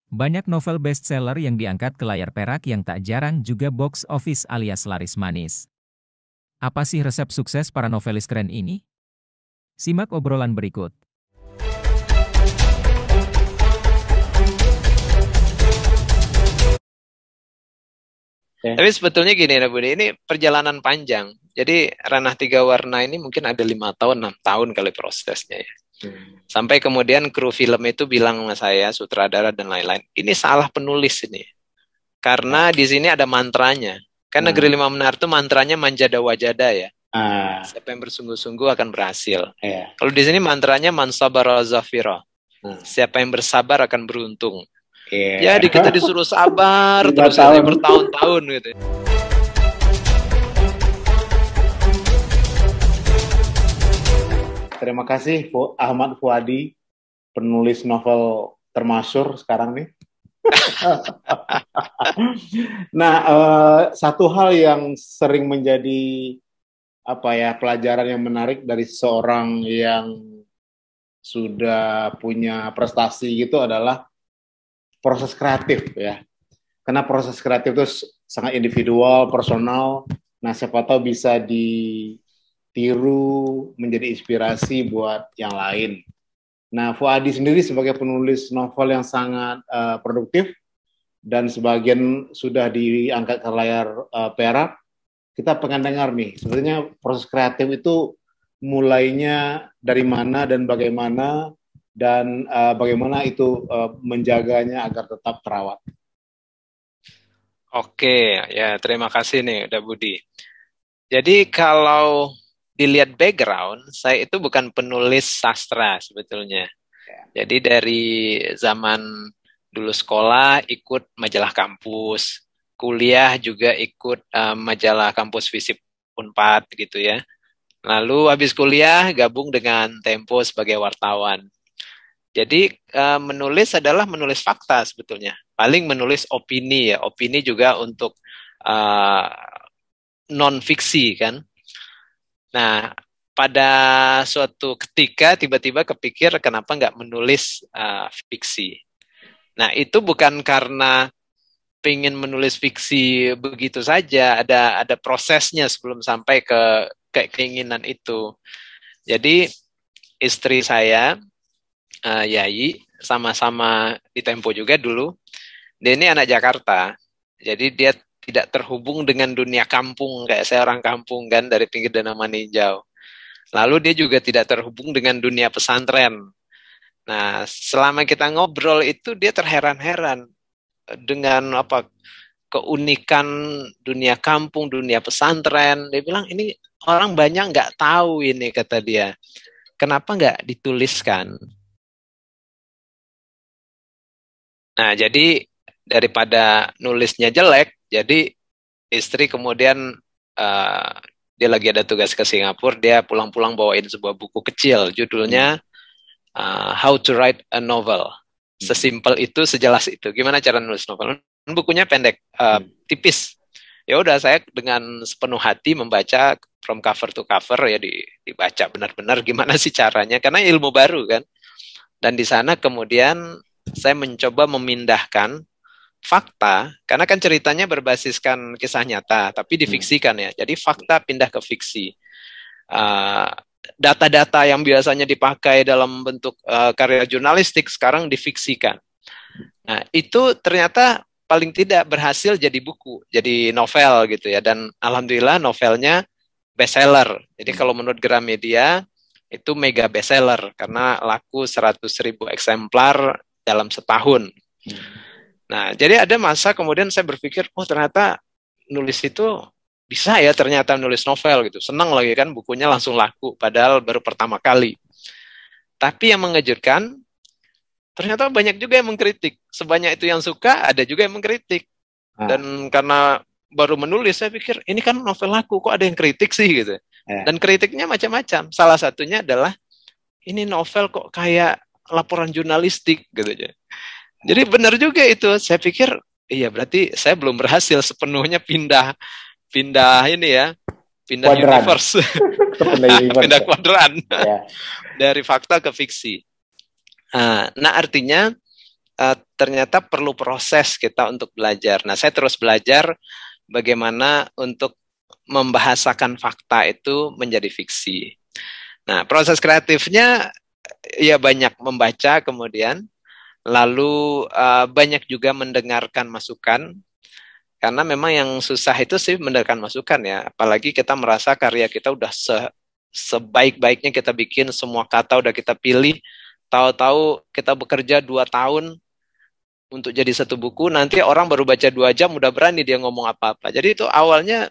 Banyak novel bestseller yang diangkat ke layar perak yang tak jarang juga box office alias laris manis. Apa sih resep sukses para novelis keren ini? Simak obrolan berikut. Tapi sebetulnya gini, Nah Budi, ini perjalanan panjang. Jadi Ranah Tiga Warna ini mungkin ada 5 tahun, 6 tahun kali prosesnya ya. Sampai kemudian kru film itu bilang sama saya, sutradara dan lain-lain, ini salah penulis ini. Karena di sini ada mantranya. Kan Negeri Lima Menara itu mantranya manjada wajada ya. Siapa yang bersungguh-sungguh akan berhasil. Kalau di sini mantranya mansabara zafira. Siapa yang bersabar akan beruntung. Ya, kita disuruh sabar terus ya, bertahun-tahun gitu. Terima kasih Ahmad Fuadi, penulis novel termasyhur sekarang nih. Nah, satu hal yang sering menjadi pelajaran yang menarik dari seorang yang sudah punya prestasi gitu adalah proses kreatif ya. Karena proses kreatif itu sangat individual, personal. Nah, siapa tahu bisa ditiru, menjadi inspirasi buat yang lain. Nah, Fuadi sendiri sebagai penulis novel yang sangat produktif dan sebagian sudah diangkat ke layar perak, kita pengen dengar nih, sebenarnya proses kreatif itu mulainya dari mana dan bagaimana, dan bagaimana itu menjaganya agar tetap terawat. Oke, ya terima kasih nih udah Budi. Jadi kalau dilihat background, saya itu bukan penulis sastra sebetulnya. Jadi dari zaman dulu sekolah ikut majalah kampus, kuliah juga ikut majalah kampus Visip Unpad gitu ya. Lalu habis kuliah gabung dengan Tempo sebagai wartawan. Jadi menulis adalah menulis fakta sebetulnya. Paling menulis opini ya. Opini juga untuk non-fiksi kan. Nah, pada suatu ketika tiba-tiba kepikir kenapa nggak menulis fiksi. Nah, itu bukan karena pengen menulis fiksi begitu saja. Ada prosesnya sebelum sampai ke keinginan itu. Jadi istri saya Yayi, sama-sama di Tempo juga dulu. Dia ini anak Jakarta, jadi dia tidak terhubung dengan dunia kampung, kayak saya orang kampung kan, dari pinggir Danau Maninjau. Lalu dia juga tidak terhubung dengan dunia pesantren. Nah, selama kita ngobrol itu dia terheran-heran dengan keunikan dunia kampung, dunia pesantren. Dia bilang, ini orang banyak nggak tahu ini, kata dia. Kenapa nggak dituliskan? Nah, jadi daripada nulisnya jelek, jadi istri kemudian dia lagi ada tugas ke Singapura, dia pulang-pulang bawain sebuah buku kecil, judulnya How to Write a Novel. Sesimpel itu, sejelas itu. Gimana cara nulis novel? Bukunya pendek, tipis. Ya udah, saya dengan sepenuh hati membaca from cover to cover ya, dibaca benar-benar gimana sih caranya, karena ilmu baru kan. Dan di sana kemudian saya mencoba memindahkan fakta, karena kan ceritanya berbasiskan kisah nyata, tapi difiksikan ya. Jadi fakta pindah ke fiksi. Data-data yang biasanya dipakai dalam bentuk karya jurnalistik sekarang difiksikan. Nah, itu ternyata paling tidak berhasil jadi buku, jadi novel gitu ya. Dan alhamdulillah novelnya bestseller. Jadi kalau menurut Gramedia itu mega bestseller karena laku 100.000 eksemplar dalam setahun. Nah, jadi ada masa kemudian saya berpikir, oh ternyata nulis itu bisa ya, ternyata nulis novel gitu. Senang lagi kan, bukunya langsung laku, padahal baru pertama kali. Tapi yang mengejutkan, ternyata banyak juga yang mengkritik. Sebanyak itu yang suka, ada juga yang mengkritik. Dan karena baru menulis, saya pikir, ini kan novel laku, kok ada yang kritik sih gitu. Dan kritiknya macam-macam. Salah satunya adalah, ini novel kok kayak laporan jurnalistik gitu aja. Jadi benar juga itu. Saya pikir, iya berarti saya belum berhasil sepenuhnya pindah ini ya, pindah Kuadran. universe, pindah kuadran dari fakta ke fiksi. Nah artinya ternyata perlu proses kita untuk belajar. Nah, saya terus belajar bagaimana untuk membahasakan fakta itu menjadi fiksi. Nah, proses kreatifnya ya banyak membaca kemudian, lalu banyak juga mendengarkan masukan, karena memang yang susah itu sih mendengarkan masukan ya, apalagi kita merasa karya kita udah sebaik-baiknya kita bikin, semua kata udah kita pilih, tahu-tahu kita bekerja 2 tahun untuk jadi satu buku, nanti orang baru baca 2 jam udah berani dia ngomong apa-apa. Jadi itu awalnya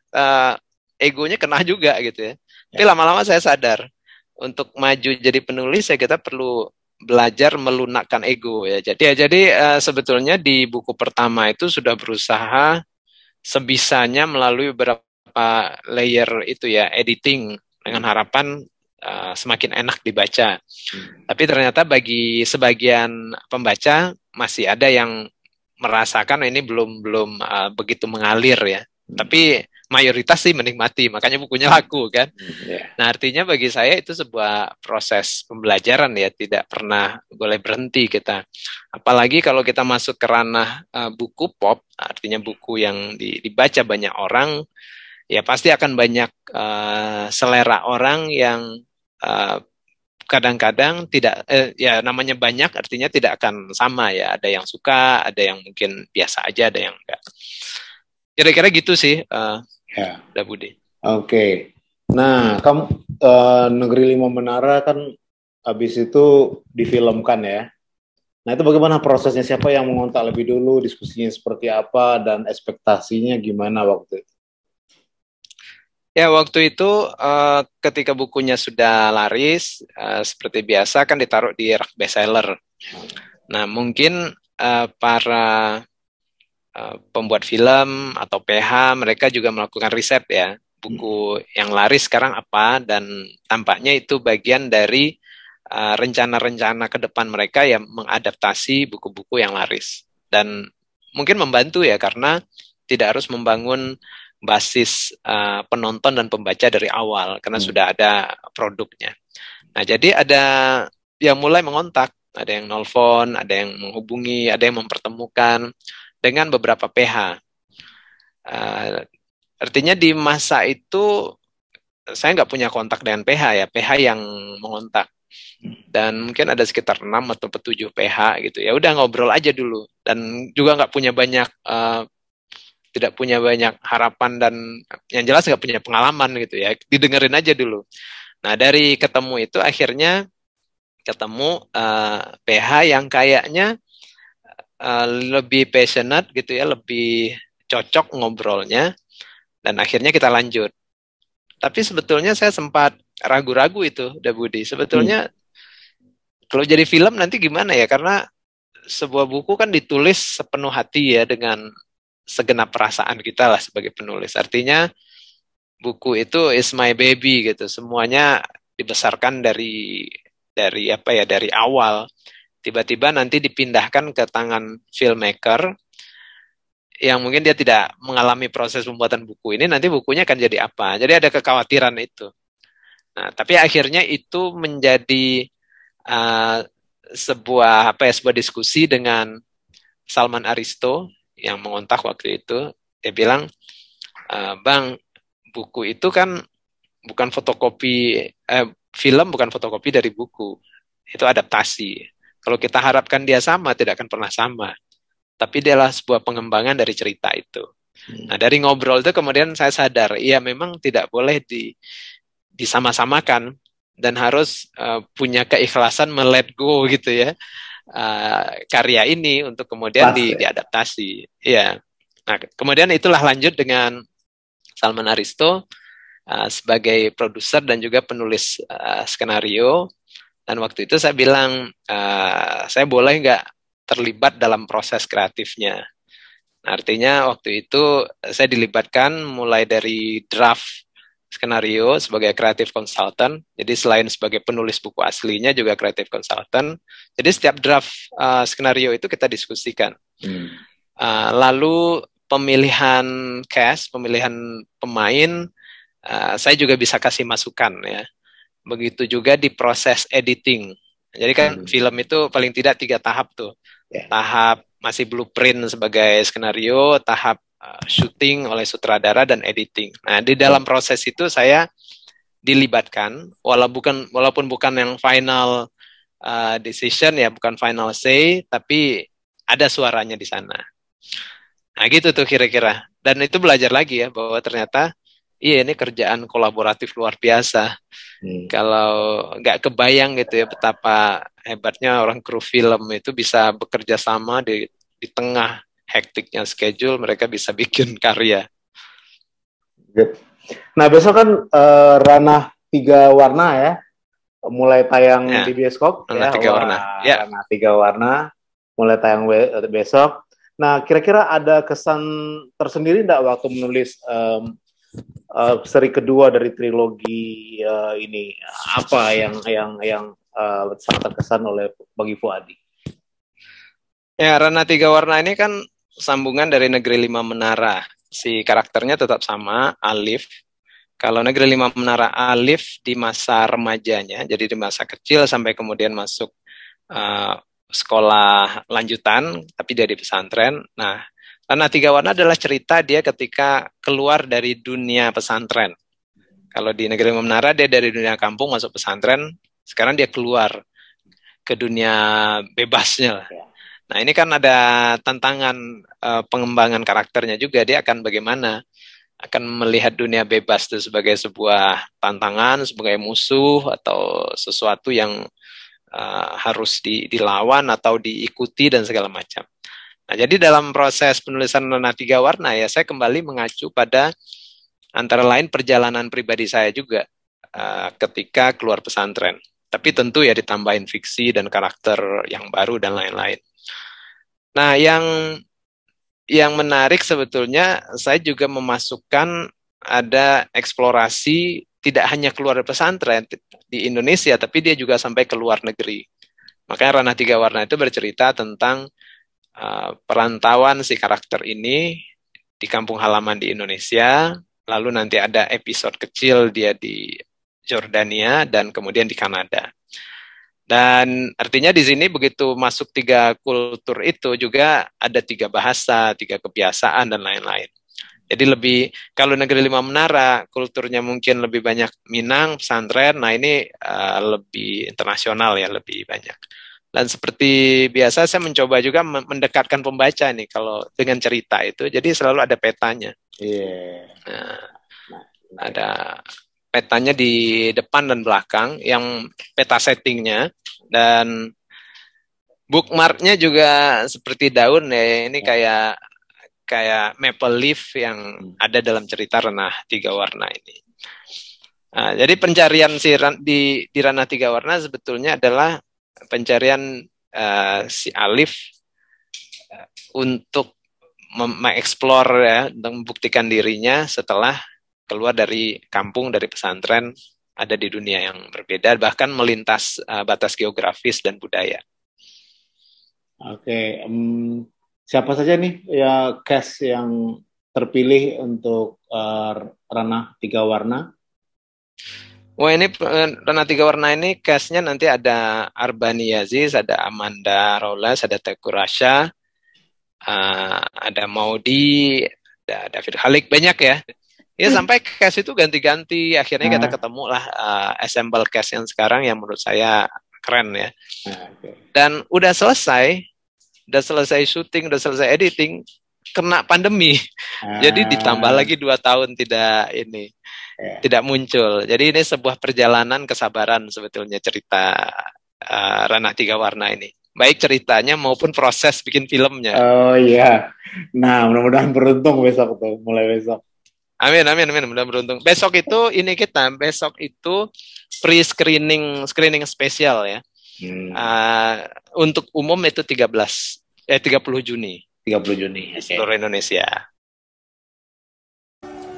egonya kena juga gitu ya. Tapi lama-lama saya sadar, untuk maju jadi penulis ya kita perlu belajar melunakkan ego ya. Jadi sebetulnya di buku pertama itu sudah berusaha sebisanya melalui beberapa layer itu ya, editing dengan harapan semakin enak dibaca. Tapi ternyata bagi sebagian pembaca masih ada yang merasakan ini belum begitu mengalir ya. Tapi mayoritas sih menikmati, makanya bukunya laku kan. Nah, artinya bagi saya itu sebuah proses pembelajaran ya, tidak pernah boleh berhenti kita. Apalagi kalau kita masuk ke ranah buku pop, artinya buku yang dibaca banyak orang, ya pasti akan banyak selera orang yang kadang-kadang tidak, ya namanya banyak artinya tidak akan sama ya. Ada yang suka, ada yang mungkin biasa aja, ada yang enggak. Kira-kira gitu sih, udah Budi. Oke. Nah, kamu Negeri Lima Menara kan habis itu difilmkan ya. Nah, itu bagaimana prosesnya? Siapa yang mengontak lebih dulu? Diskusinya seperti apa? Dan ekspektasinya gimana waktu itu? Ya, waktu itu ketika bukunya sudah laris, seperti biasa kan ditaruh di rak bestseller. Nah, mungkin para pembuat film atau PH, mereka juga melakukan riset ya, buku yang laris sekarang apa, dan tampaknya itu bagian dari rencana-rencana ke depan mereka yang mengadaptasi buku-buku yang laris. Dan mungkin membantu ya, karena tidak harus membangun basis penonton dan pembaca dari awal, karena sudah ada produknya. Nah, jadi ada yang mulai mengontak, ada yang nelfon, ada yang menghubungi, ada yang mempertemukan dengan beberapa PH. Artinya di masa itu saya nggak punya kontak dengan PH ya, PH yang mengontak. Dan mungkin ada sekitar 6 atau 7 PH gitu. Ya udah ngobrol aja dulu. Dan juga nggak punya banyak, tidak punya banyak harapan, dan yang jelas nggak punya pengalaman gitu ya. Didengerin aja dulu. Nah, dari ketemu itu akhirnya ketemu PH yang kayaknya lebih passionate gitu ya, lebih cocok ngobrolnya, dan akhirnya kita lanjut. Tapi sebetulnya saya sempat ragu-ragu itu, udah Budi. Sebetulnya kalau jadi film nanti gimana ya, karena sebuah buku kan ditulis sepenuh hati ya, dengan segenap perasaan kita lah sebagai penulis. Artinya buku itu is my baby gitu, semuanya dibesarkan dari apa ya, dari awal. Tiba-tiba nanti dipindahkan ke tangan filmmaker yang mungkin dia tidak mengalami proses pembuatan buku ini, nanti bukunya akan jadi apa. Jadi ada kekhawatiran itu. Nah, tapi akhirnya itu menjadi sebuah diskusi dengan Salman Aristo yang mengontak waktu itu. Dia bilang, Bang, buku itu kan bukan fotokopi, film bukan fotokopi dari buku. Itu adaptasi. Kalau kita harapkan dia sama, tidak akan pernah sama. Tapi dia adalah sebuah pengembangan dari cerita itu. Nah, dari ngobrol itu kemudian saya sadar, iya memang tidak boleh disama-samakan, dan harus punya keikhlasan let go gitu ya, karya ini untuk kemudian diadaptasi. Iya. Nah, kemudian itulah lanjut dengan Salman Aristo sebagai produser dan juga penulis skenario. Dan waktu itu saya bilang, saya boleh nggak terlibat dalam proses kreatifnya. Nah, artinya waktu itu saya dilibatkan mulai dari draft skenario sebagai creative consultant. Jadi selain sebagai penulis buku aslinya juga creative consultant. Jadi setiap draft skenario itu kita diskusikan. Lalu pemilihan cast, pemilihan pemain, saya juga bisa kasih masukan ya. Begitu juga di proses editing. Jadi kan film itu paling tidak 3 tahap tuh. Tahap masih blueprint sebagai skenario, tahap syuting oleh sutradara dan editing. Nah, di dalam proses itu saya dilibatkan, walaupun bukan yang final decision ya, bukan final say, tapi ada suaranya di sana. Nah, gitu tuh kira-kira. Dan itu belajar lagi ya, bahwa ternyata iya ini kerjaan kolaboratif luar biasa. Kalau nggak kebayang gitu ya betapa hebatnya orang kru film itu bisa bekerja sama di tengah hektiknya schedule, mereka bisa bikin karya. Nah, besok kan Ranah 3 Warna ya, mulai tayang di bioskop Ranah ya. 3 Warna. Ya. Ranah 3 Warna mulai tayang besok. Nah, kira-kira ada kesan tersendiri enggak waktu menulis seri kedua dari trilogi ini? Apa yang sangat terkesan bagi Fuadi? Ya, Ranah 3 Warna ini kan sambungan dari Negeri 5 Menara. Si karakternya tetap sama, Alif. Kalau Negeri 5 Menara, Alif di masa remajanya, jadi di masa kecil sampai kemudian masuk sekolah lanjutan, tapi dia di pesantren. Nah, Ranah 3 Warna adalah cerita dia ketika keluar dari dunia pesantren. Kalau di Negeri 5 Menara, dia dari dunia kampung masuk pesantren, sekarang dia keluar ke dunia bebasnya lah. Nah, ini kan ada tantangan pengembangan karakternya juga. Dia akan bagaimana? Akan melihat dunia bebas itu sebagai sebuah tantangan, sebagai musuh, atau sesuatu yang harus dilawan atau diikuti dan segala macam. Nah, jadi dalam proses penulisan Ranah 3 Warna ya, saya kembali mengacu pada antara lain perjalanan pribadi saya juga ketika keluar pesantren. Tapi tentu ya ditambahin fiksi dan karakter yang baru dan lain-lain. Nah, yang menarik sebetulnya saya juga memasukkan ada eksplorasi tidak hanya keluar dari pesantren di Indonesia, tapi dia juga sampai ke luar negeri. Makanya Ranah 3 Warna itu bercerita tentang perantauan si karakter ini di kampung halaman di Indonesia, lalu nanti ada episode kecil dia di Jordania dan kemudian di Kanada. Dan artinya di sini begitu masuk 3 kultur itu juga ada 3 bahasa, 3 kebiasaan dan lain-lain. Jadi lebih, kalau Negeri 5 Menara kulturnya mungkin lebih banyak Minang, pesantren, nah ini lebih internasional ya, lebih banyak. Dan seperti biasa saya mencoba juga mendekatkan pembaca nih kalau dengan cerita itu, jadi selalu ada petanya. Nah, ada petanya di depan dan belakang, yang peta settingnya, dan bookmarknya juga seperti daun ya, ini kayak maple leaf yang ada dalam cerita Ranah 3 Warna ini. Nah, jadi pencarian di Ranah 3 Warna sebetulnya adalah pencarian si Alif untuk mengeksplor ya, untuk membuktikan dirinya setelah keluar dari kampung, dari pesantren, ada di dunia yang berbeda, bahkan melintas batas geografis dan budaya. Oke, siapa saja nih ya cast yang terpilih untuk Ranah 3 Warna? Wah, ini Ranah 3 Warna ini cast-nya nanti ada Arbani Aziz, ada Amanda Rolas, ada Teguh Rasya, ada Maudi, ada David Halik, banyak ya. Ya sampai cast itu ganti-ganti, akhirnya kita ketemu lah assemble cast yang sekarang yang menurut saya keren ya. Dan udah selesai syuting, udah selesai editing, kena pandemi. Jadi ditambah lagi 2 tahun tidak muncul. Jadi ini sebuah perjalanan kesabaran sebetulnya cerita Ranah 3 Warna ini. Baik ceritanya maupun proses bikin filmnya. Oh iya. Nah, mudah-mudahan beruntung besok tuh, mulai besok. Amin, mudah beruntung. Besok itu pre-screening spesial ya. Untuk umum itu 30 Juni. 30 Juni. Seluruh Indonesia.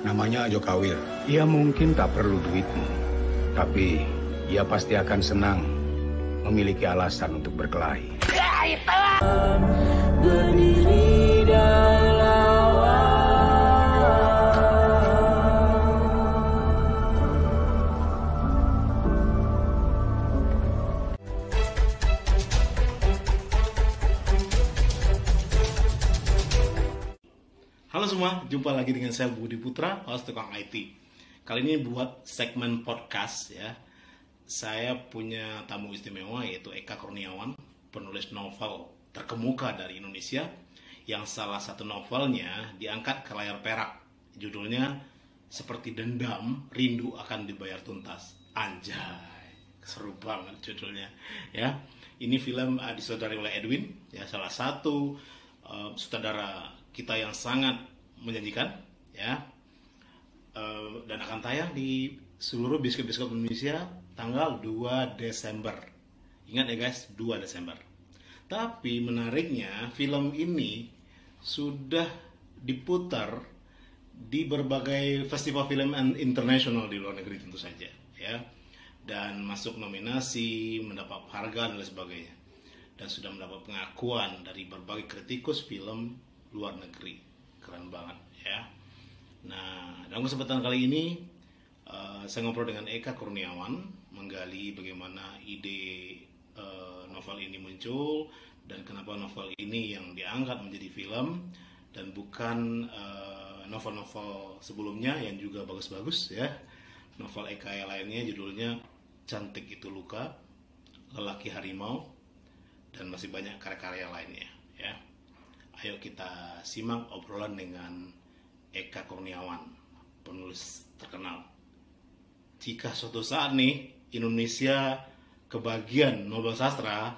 Namanya Ajo Kawir. Ia mungkin tak perlu duitmu, tapi ia pasti akan senang memiliki alasan untuk berkelahi. Berdiri dalam Halo semua, jumpa lagi dengan saya Budi Putra, host Tukang IT. Kali ini buat segmen podcast ya. Saya punya tamu istimewa yaitu Eka Kurniawan, penulis novel terkemuka dari Indonesia yang salah satu novelnya diangkat ke layar perak. Judulnya Seperti Dendam, Rindu Akan Dibayar Tuntas. Anjay, seru banget judulnya ya. Ini film disutradari oleh Edwin, ya salah satu sutradara kita yang sangat menjanjikan ya, dan akan tayang di seluruh bioskop-bioskop Indonesia tanggal 2 Desember. Ingat ya guys, 2 Desember. Tapi menariknya film ini sudah diputar di berbagai festival film internasional di luar negeri tentu saja ya, dan masuk nominasi, mendapat penghargaan dan lain sebagainya, dan sudah mendapat pengakuan dari berbagai kritikus film luar negeri. Keren banget ya. Nah, dalam kesempatan kali ini saya ngobrol dengan Eka Kurniawan, menggali bagaimana ide novel ini muncul dan kenapa novel ini yang diangkat menjadi film dan bukan novel-novel sebelumnya yang juga bagus-bagus ya. Novel Eka yang lainnya judulnya Cantik Itu Luka, Lelaki Harimau, dan masih banyak karya-karya lainnya ya. Ayo kita simak obrolan dengan Eka Kurniawan, penulis terkenal. Jika suatu saat nih Indonesia kebagian Nobel Sastra,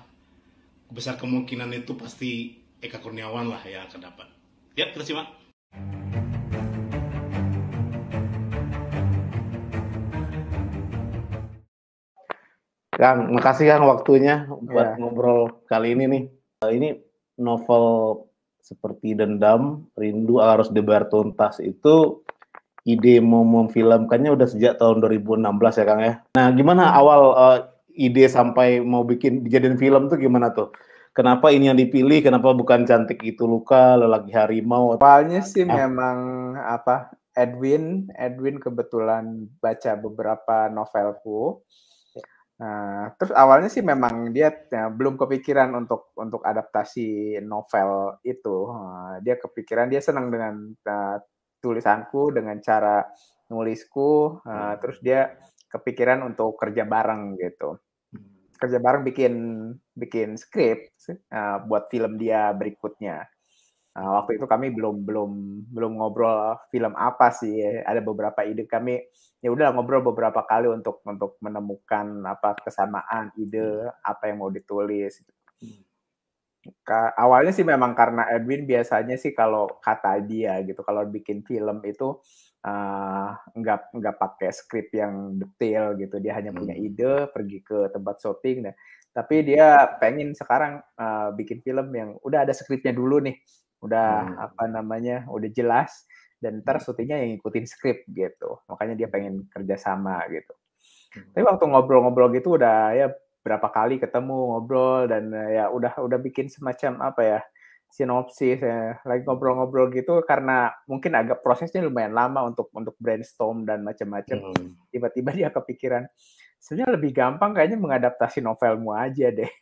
besar kemungkinan itu pasti Eka Kurniawan lah yang akan dapat. Ya, kita simak. Kang, makasih Kang waktunya buat ngobrol kali ini nih. Ini novel Seperti Dendam, Rindu Harus Dibayar Tuntas itu ide mau memfilmkannya udah sejak tahun 2016 ya Kang ya. Nah, gimana awal ide sampai mau bikin dijadiin film tuh gimana tuh? Kenapa ini yang dipilih? Kenapa bukan Cantik Itu Luka, Lelaki Harimau? Awalnya sih memang Edwin kebetulan baca beberapa novelku. Nah, terus awalnya sih memang dia belum kepikiran untuk adaptasi novel itu. Dia kepikiran, dia senang dengan tulisanku, dengan cara nulisku. Terus dia kepikiran untuk kerja bareng gitu. Kerja bareng bikin skrip buat film dia berikutnya. Waktu itu kami belum ngobrol film apa sih. Ada beberapa ide, kami ya udah ngobrol beberapa kali untuk menemukan kesamaan ide apa yang mau ditulis. Awalnya sih memang karena Edwin biasanya sih kalau kata dia gitu, kalau bikin film itu nggak pakai skrip yang detail gitu. Dia hanya punya ide, pergi ke tempat syuting, tapi dia pengen sekarang bikin film yang udah ada skripnya dulu nih, udah udah jelas, dan ntar syutingnya yang ngikutin skrip gitu. Makanya dia pengen kerjasama gitu. Tapi waktu ngobrol-ngobrol gitu udah ya berapa kali ketemu ngobrol, dan ya udah bikin semacam sinopsis ya. Lagi ngobrol-ngobrol gitu karena mungkin agak prosesnya lumayan lama untuk brainstorm dan macam-macam. Tiba-tiba dia kepikiran, sebenarnya lebih gampang kayaknya mengadaptasi novelmu aja deh.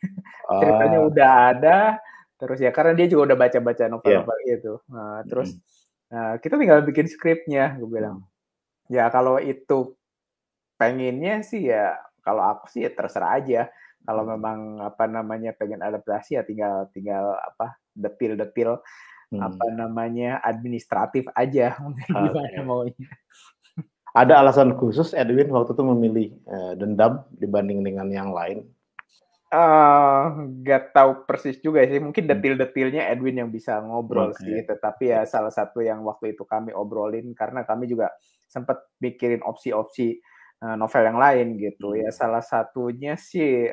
Ceritanya udah ada, terus ya karena dia juga udah baca-baca novel-novel itu. Nah, terus kita tinggal bikin skripnya, gue bilang. Ya kalau itu pengennya sih ya, kalau aku sih ya terserah aja. Kalau memang pengen adaptasi ya tinggal detil-detil administratif aja, gimana maunya. Ada alasan khusus Edwin waktu itu memilih Dendam dibanding dengan yang lain? Nggak tahu persis juga sih, mungkin detil-detilnya Edwin yang bisa ngobrol sih, tetapi ya salah satu yang waktu itu kami obrolin, karena kami juga sempat mikirin opsi-opsi novel yang lain gitu ya. Salah satunya sih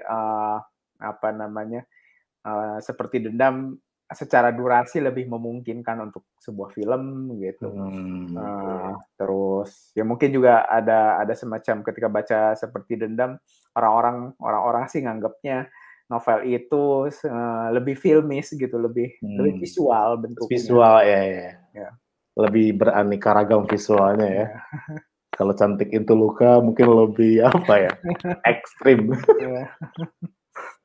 Seperti Dendam secara durasi lebih memungkinkan untuk sebuah film gitu. Terus ya mungkin juga ada semacam ketika baca Seperti Dendam, orang-orang sih nganggapnya novel itu lebih filmis gitu, lebih visual bentuknya. Visual ya. Lebih beraneka ragam visualnya ya. Kalau Cantik Itu Luka mungkin lebih ekstrim.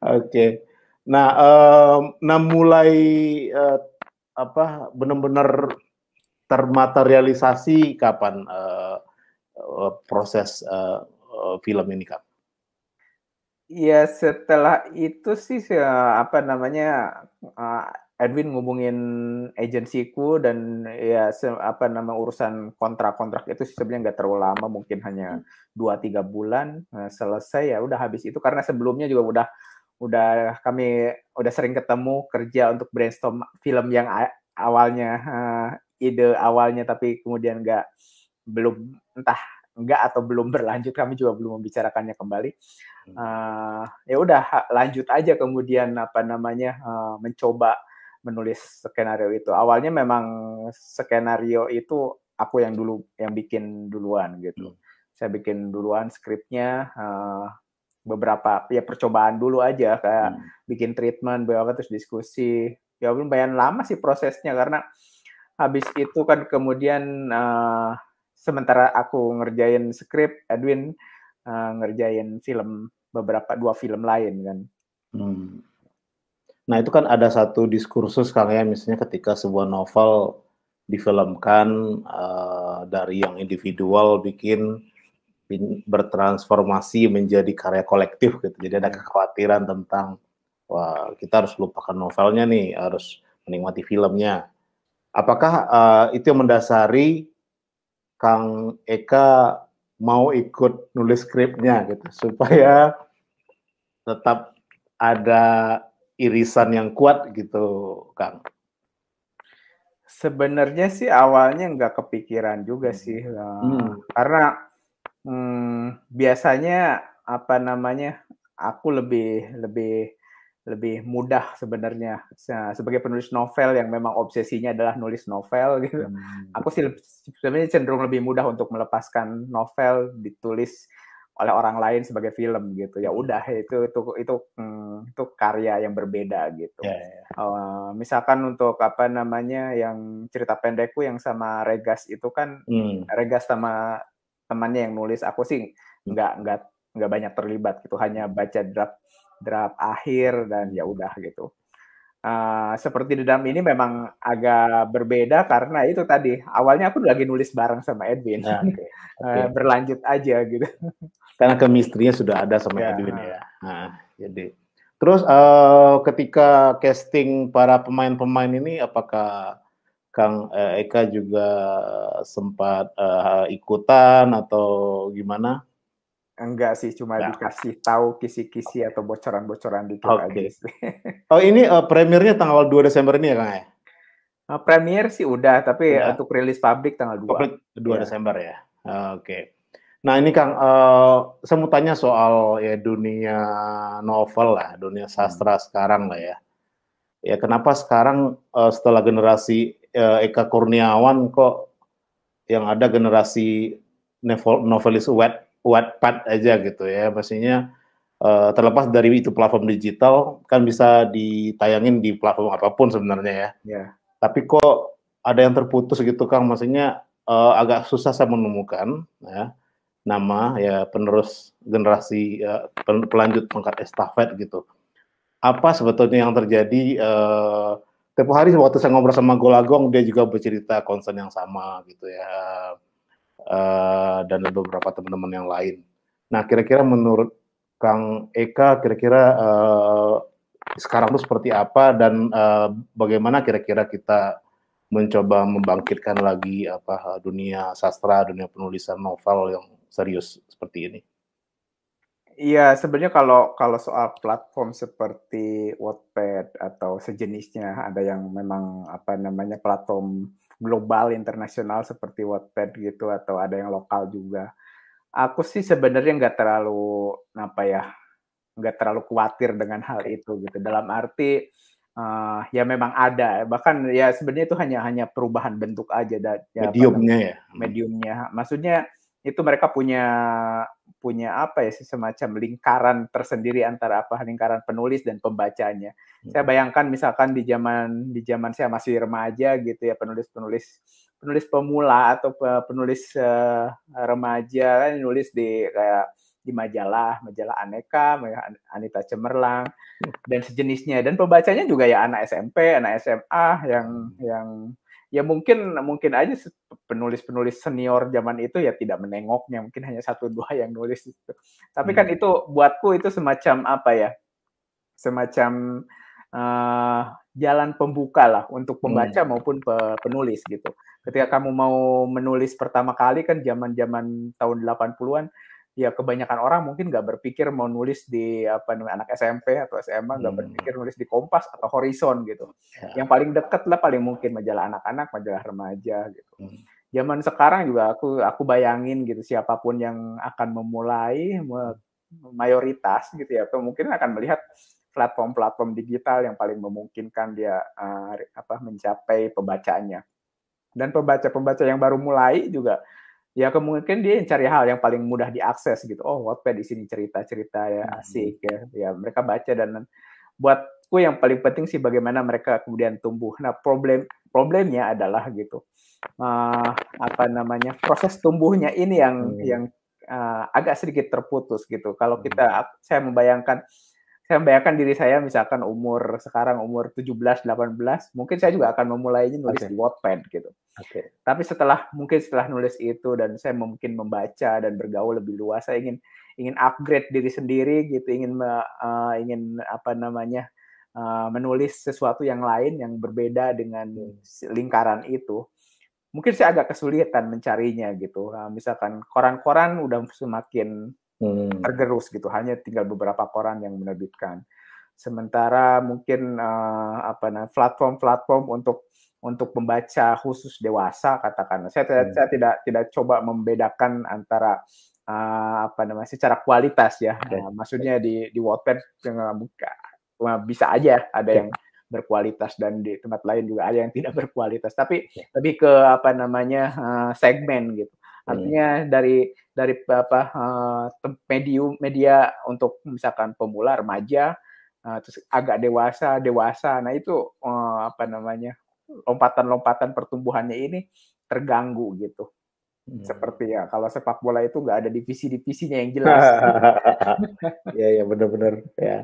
Oke. Nah mulai benar-benar termaterialisasi kapan proses film ini, Kang? Iya, setelah itu sih apa namanya, Edwin ngubungin agensiku dan ya apa nama urusan kontrak-kontrak itu sebenarnya nggak terlalu lama, mungkin hanya 2-3 bulan selesai, ya udah habis itu. Karena sebelumnya juga kami udah sering ketemu kerja untuk brainstorm film yang awalnya ide awalnya, tapi kemudian belum enggak atau belum berlanjut, kami juga belum membicarakannya kembali. Ya udah lanjut aja kemudian apa namanya mencoba menulis skenario itu. Awalnya memang skenario itu aku yang bikin duluan gitu. Saya bikin duluan skripnya, beberapa ya percobaan dulu aja kayak bikin treatment beberapa, terus diskusi. Ya lumayan lama sih prosesnya, karena habis itu kan kemudian sementara aku ngerjain skrip, Edwin ngerjain dua film lain kan. Nah itu kan ada satu diskursus Kang ya, misalnya ketika sebuah novel difilmkan dari yang individual bertransformasi menjadi karya kolektif gitu. Jadi ada kekhawatiran tentang wah kita harus lupakan novelnya nih, harus menikmati filmnya. Apakah itu yang mendasari Kang Eka mau ikut nulis skripnya gitu supaya tetap ada irisan yang kuat gitu, Kang? Sebenarnya sih awalnya nggak kepikiran juga sih, karena biasanya apa namanya aku lebih mudah sebenarnya sebagai penulis novel yang memang obsesinya adalah nulis novel gitu. Aku sih sebenarnya cenderung lebih mudah untuk melepaskan novel ditulis oleh orang lain sebagai film gitu. Ya udah itu karya yang berbeda gitu. Misalkan untuk apa namanya yang cerita pendekku yang sama Regas itu kan Regas sama temannya yang nulis, aku sih nggak banyak terlibat gitu, hanya baca draft akhir dan ya udah gitu. Seperti di dalam ini memang agak berbeda karena itu tadi awalnya aku lagi nulis bareng sama Edwin, berlanjut aja gitu. Karena chemistry-nya sudah ada sama Edwin ya. Jadi terus ketika casting para pemain-pemain ini, apakah Kang Eka juga sempat ikutan atau gimana? Enggak sih, cuma dikasih tahu kisi-kisi atau bocoran-bocoran dikit aja sih. Oh ini premiernya tanggal 2 Desember ini ya Kang ya? Premier sih udah, tapi untuk rilis publik tanggal 2. Publik 2 Desember ya? Oke. Nah ini Kang, saya mau tanya soal ya dunia novel lah, dunia sastra sekarang lah ya. Ya kenapa sekarang setelah generasi Eka Kurniawan kok yang ada generasi novelis Wattpad aja gitu ya, maksudnya terlepas dari itu platform digital kan bisa ditayangin di platform apapun sebenarnya ya. Tapi kok ada yang terputus gitu Kang, maksudnya agak susah saya menemukan ya nama ya penerus generasi pelanjut pangkat estafet gitu. Apa sebetulnya yang terjadi? Tempo hari waktu saya ngobrol sama Golagong, dia juga bercerita concern yang sama gitu ya. Dan beberapa teman-teman yang lain. Nah, kira-kira menurut Kang Eka, kira-kira sekarang itu seperti apa dan bagaimana kira-kira kita mencoba membangkitkan lagi dunia sastra, dunia penulisan novel yang serius seperti ini? Iya, sebenarnya kalau soal platform seperti Wattpad atau sejenisnya, ada yang memang apa namanya platform global internasional seperti Wattpad gitu, atau ada yang lokal juga. Aku sih sebenarnya nggak terlalu khawatir dengan hal itu gitu. Dalam arti ya memang ada, bahkan ya sebenarnya itu hanya perubahan bentuk aja mediumnya. Maksudnya itu mereka punya apa ya, semacam lingkaran tersendiri antara lingkaran penulis dan pembacanya. Saya bayangkan misalkan di zaman saya masih remaja gitu ya, penulis pemula atau penulis remaja kan nulis di kayak di majalah Aneka, Anita Cemerlang dan sejenisnya, dan pembacanya juga ya anak SMP, anak SMA yang ya mungkin aja penulis-penulis senior zaman itu ya tidak menengoknya, mungkin hanya 1-2 yang nulis itu. Tapi kan itu buatku itu semacam apa ya? Semacam jalan pembuka lah untuk pembaca maupun penulis gitu. Ketika kamu mau menulis pertama kali kan zaman-zaman tahun 80-an, ya kebanyakan orang mungkin nggak berpikir mau nulis di anak SMP atau SMA, nggak berpikir nulis di Kompas atau Horizon gitu. Yang paling dekat lah paling mungkin majalah anak-anak, majalah remaja gitu. Zaman sekarang juga aku bayangin gitu, siapapun yang akan memulai mayoritas gitu ya, atau mungkin akan melihat platform-platform digital yang paling memungkinkan dia mencapai pembacanya. Dan pembaca-pembaca yang baru mulai juga ya kemungkinan dia cari hal yang paling mudah diakses gitu. Oh, Wattpad di sini cerita-cerita ya asik ya. Ya mereka baca, dan buatku yang paling penting sih bagaimana mereka kemudian tumbuh. Nah, problemnya adalah gitu. Proses tumbuhnya ini yang agak sedikit terputus gitu. Kalau saya membayangkan diri saya misalkan sekarang umur 17, 18, mungkin saya juga akan memulainya nulis di Wattpad gitu. Tapi setelah nulis itu dan saya mungkin membaca dan bergaul lebih luas, saya ingin upgrade diri sendiri gitu, ingin menulis sesuatu yang lain yang berbeda dengan lingkaran itu. Mungkin saya agak kesulitan mencarinya gitu. Misalkan koran-koran udah semakin tergerus gitu, hanya tinggal beberapa koran yang menerbitkan. Sementara mungkin platform untuk membaca khusus dewasa katakan. Saya tidak coba membedakan antara secara kualitas ya. Maksudnya di Wattpad bisa aja ada yang berkualitas dan di tempat lain juga ada yang tidak berkualitas. Tapi lebih ke segmen gitu. Artinya dari media untuk misalkan pemula, remaja, terus agak dewasa. Nah itu lompatan pertumbuhannya ini terganggu gitu. Seperti ya kalau sepak bola itu nggak ada divisi-divisinya yang jelas. Ya benar-benar ya.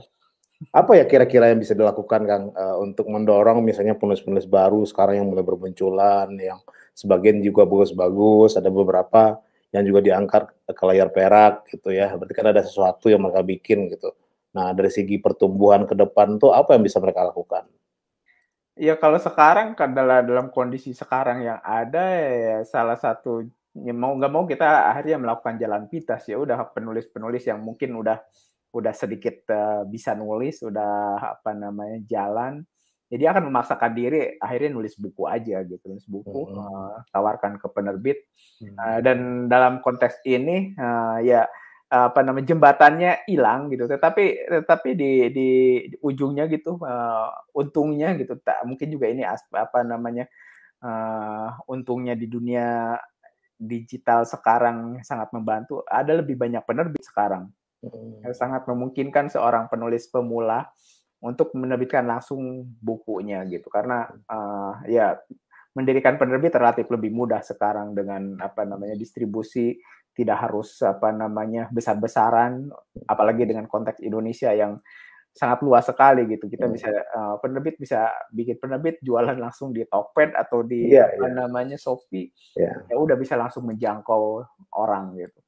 Apa ya kira-kira yang bisa dilakukan Kang untuk mendorong misalnya penulis-penulis baru sekarang yang mulai bermunculan, yang sebagian juga bagus-bagus, ada beberapa yang juga diangkat ke layar perak gitu ya. Berarti kan ada sesuatu yang mereka bikin gitu. Nah, dari segi pertumbuhan ke depan tuh apa yang bisa mereka lakukan? Ya kalau sekarang dalam kondisi sekarang yang ada ya salah satu mau nggak mau kita akhirnya melakukan jalan pintas ya, udah penulis-penulis yang mungkin udah sedikit bisa nulis, udah jalan. Jadi akan memaksakan diri akhirnya nulis buku aja gitu, tawarkan ke penerbit. Dan dalam konteks ini jembatannya hilang gitu. Tetapi di ujungnya gitu untungnya gitu, mungkin juga ini untungnya di dunia digital sekarang sangat membantu. Ada lebih banyak penerbit sekarang. Sangat memungkinkan seorang penulis pemula untuk menerbitkan langsung bukunya gitu, karena mendirikan penerbit relatif lebih mudah sekarang dengan distribusi, tidak harus besar-besaran, apalagi dengan konteks Indonesia yang sangat luas sekali gitu. Kita bisa penerbit bisa bikin penerbit jualan langsung di Tokped atau di Shopee, ya udah bisa langsung menjangkau orang gitu.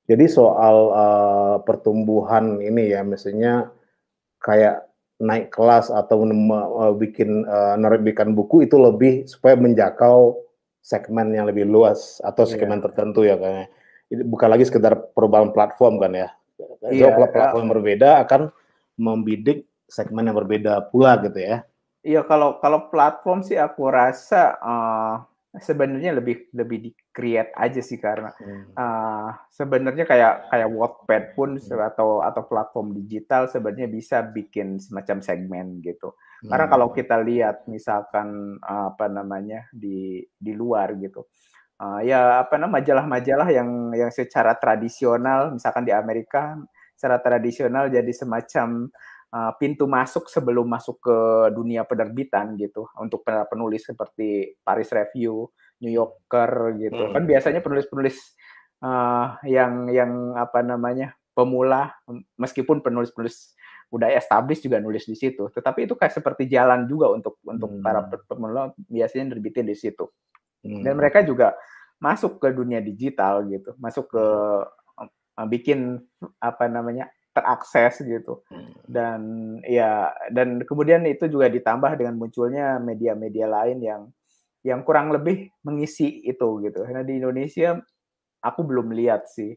Jadi soal pertumbuhan ini ya, misalnya kayak naik kelas atau menerbitkan buku itu lebih supaya menjangkau segmen yang lebih luas atau segmen tertentu ya kayaknya. Bukan lagi sekedar perubahan platform kan ya. Kalau platform berbeda akan membidik segmen yang berbeda pula gitu ya. Iya, kalau platform sih aku rasa sebenarnya lebih di-create aja sih, karena sebenarnya kayak Wattpad pun atau platform digital sebenarnya bisa bikin semacam segmen gitu. Karena kalau kita lihat misalkan di luar gitu, majalah-majalah yang secara tradisional, misalkan di Amerika secara tradisional jadi semacam pintu masuk sebelum masuk ke dunia penerbitan gitu untuk penulis seperti Paris Review, New Yorker gitu. Kan biasanya penulis-penulis yang apa namanya pemula, meskipun penulis-penulis udah established juga nulis di situ. Tetapi itu kayak seperti jalan juga untuk para pemula, biasanya nerbitin di situ. Dan mereka juga masuk ke dunia digital gitu, masuk ke bikin apa namanya terakses gitu. Dan kemudian itu juga ditambah dengan munculnya media-media lain yang kurang lebih mengisi itu gitu. Karena di Indonesia aku belum lihat sih.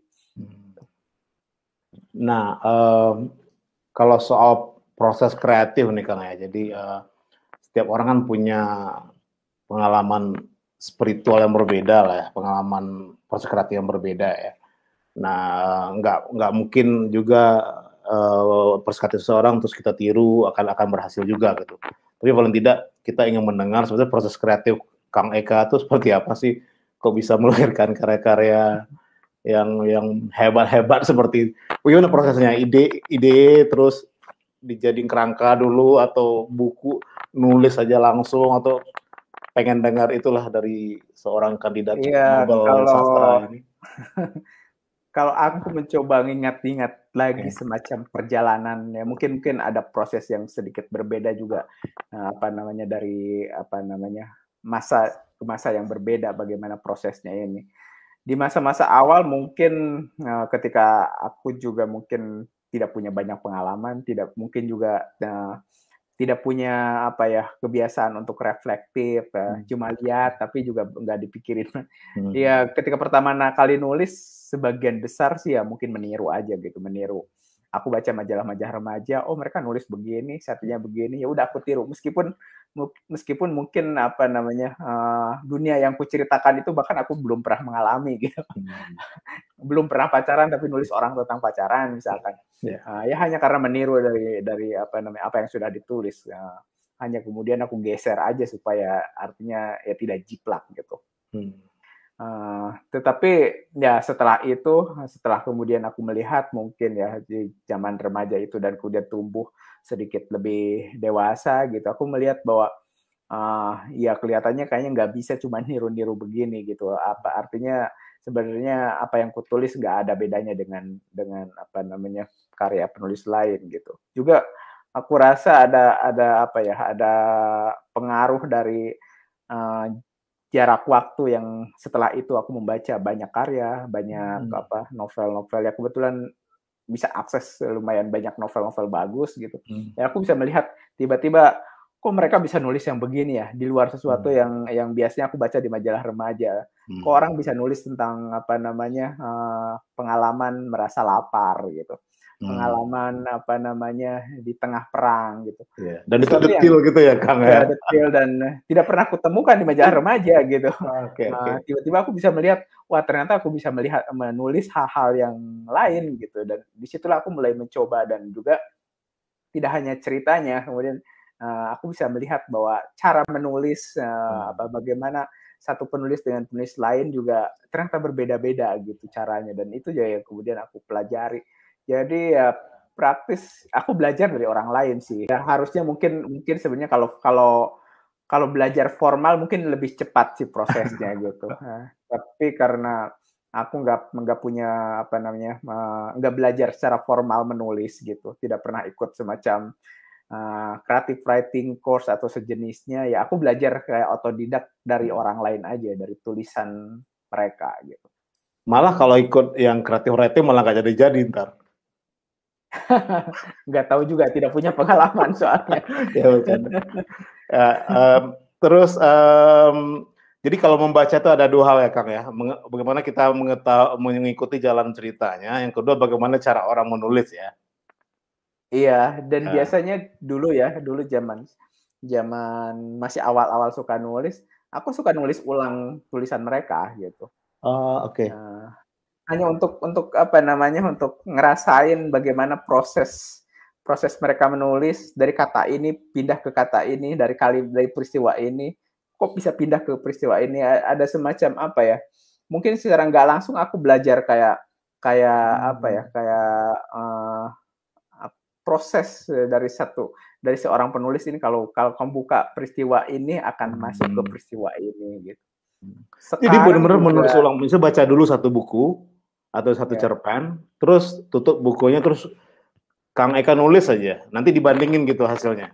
Nah, kalau soal proses kreatif nih Kang ya, jadi setiap orang kan punya pengalaman spiritual yang berbeda lah ya, pengalaman proses kreatif yang berbeda ya. Nah, nggak mungkin juga proses kreatif seseorang terus kita tiru akan berhasil juga gitu. Tapi paling tidak kita ingin mendengar sebetulnya proses kreatif Kang Eka itu seperti apa sih? Kok bisa melahirkan karya-karya yang hebat-hebat seperti bagaimana prosesnya, ide terus dijadiin kerangka dulu atau buku nulis aja langsung atau pengen dengar itulah dari seorang kandidat Nobel sastra ini. Kalau aku mencoba ingat-ingat lagi semacam perjalanan ya, mungkin ada proses yang sedikit berbeda juga dari masa ke masa yang berbeda bagaimana prosesnya ini. Di masa-masa awal mungkin ketika aku juga mungkin tidak punya banyak pengalaman, mungkin juga tidak punya kebiasaan untuk reflektif, cuma lihat tapi juga nggak dipikirin. Ya ketika pertama kali nulis sebagian besar sih ya mungkin meniru aja gitu, meniru. Aku baca majalah-majalah remaja, oh mereka nulis begini, satunya begini, ya udah aku tiru. Meskipun mungkin dunia yang kuceritakan itu bahkan aku belum pernah mengalami gitu. Belum pernah pacaran tapi nulis orang tentang pacaran misalkan. Ya hanya karena meniru dari apa yang sudah ditulis. Hanya kemudian aku geser aja supaya artinya ya tidak jiplak gitu. Tetapi ya setelah kemudian aku melihat mungkin ya di zaman remaja itu dan kemudian tumbuh sedikit lebih dewasa gitu, aku melihat bahwa ya kelihatannya kayaknya nggak bisa cuma niru-niru begini gitu. Apa artinya sebenarnya apa yang kutulis nggak ada bedanya dengan karya penulis lain gitu. Juga aku rasa ada pengaruh dari jarak waktu yang setelah itu aku membaca banyak karya, banyak novel-novel ya, kebetulan bisa akses lumayan banyak novel-novel bagus gitu. Ya aku bisa melihat tiba-tiba kok mereka bisa nulis yang begini ya, di luar sesuatu yang biasanya aku baca di majalah remaja. Kok orang bisa nulis tentang pengalaman merasa lapar gitu. Pengalaman di tengah perang gitu. Dan itu detail gitu ya Kang ya. Detail dan tidak pernah kutemukan di majalah remaja gitu. Tiba-tiba aku bisa melihat, wah ternyata aku bisa menulis hal-hal yang lain gitu, dan disitulah aku mulai mencoba, dan juga tidak hanya ceritanya, kemudian aku bisa melihat bahwa cara menulis bagaimana satu penulis dengan penulis lain juga ternyata berbeda-beda gitu caranya, dan itu ya yang kemudian aku pelajari. Jadi ya praktis aku belajar dari orang lain sih. Ya, harusnya mungkin sebenarnya kalau belajar formal mungkin lebih cepat sih prosesnya gitu. Tapi karena aku nggak punya nggak belajar secara formal menulis gitu, tidak pernah ikut semacam creative writing course atau sejenisnya, ya aku belajar kayak otodidak dari orang lain aja, dari tulisan mereka gitu. Malah kalau ikut yang creative writing malah nggak jadi ntar. Nggak tahu juga, tidak punya pengalaman soalnya. Terus jadi kalau membaca itu ada dua hal ya Kang ya, bagaimana kita mengikuti jalan ceritanya, yang kedua bagaimana cara orang menulis ya. Iya, dan biasanya dulu zaman masih awal-awal suka nulis, aku suka nulis ulang tulisan mereka gitu. Oke. Hanya untuk untuk ngerasain bagaimana proses mereka menulis, dari kata ini pindah ke kata ini, dari peristiwa ini kok bisa pindah ke peristiwa ini. Ada semacam mungkin secara nggak langsung aku belajar kayak proses dari seorang penulis ini, kalau kamu buka peristiwa ini akan masuk ke peristiwa ini gitu. Jadi benar-benar menulis ulang, bisa baca dulu satu buku, atau satu Ya. cerpen, terus tutup bukunya, terus Kang Eka nulis aja, nanti dibandingin gitu hasilnya.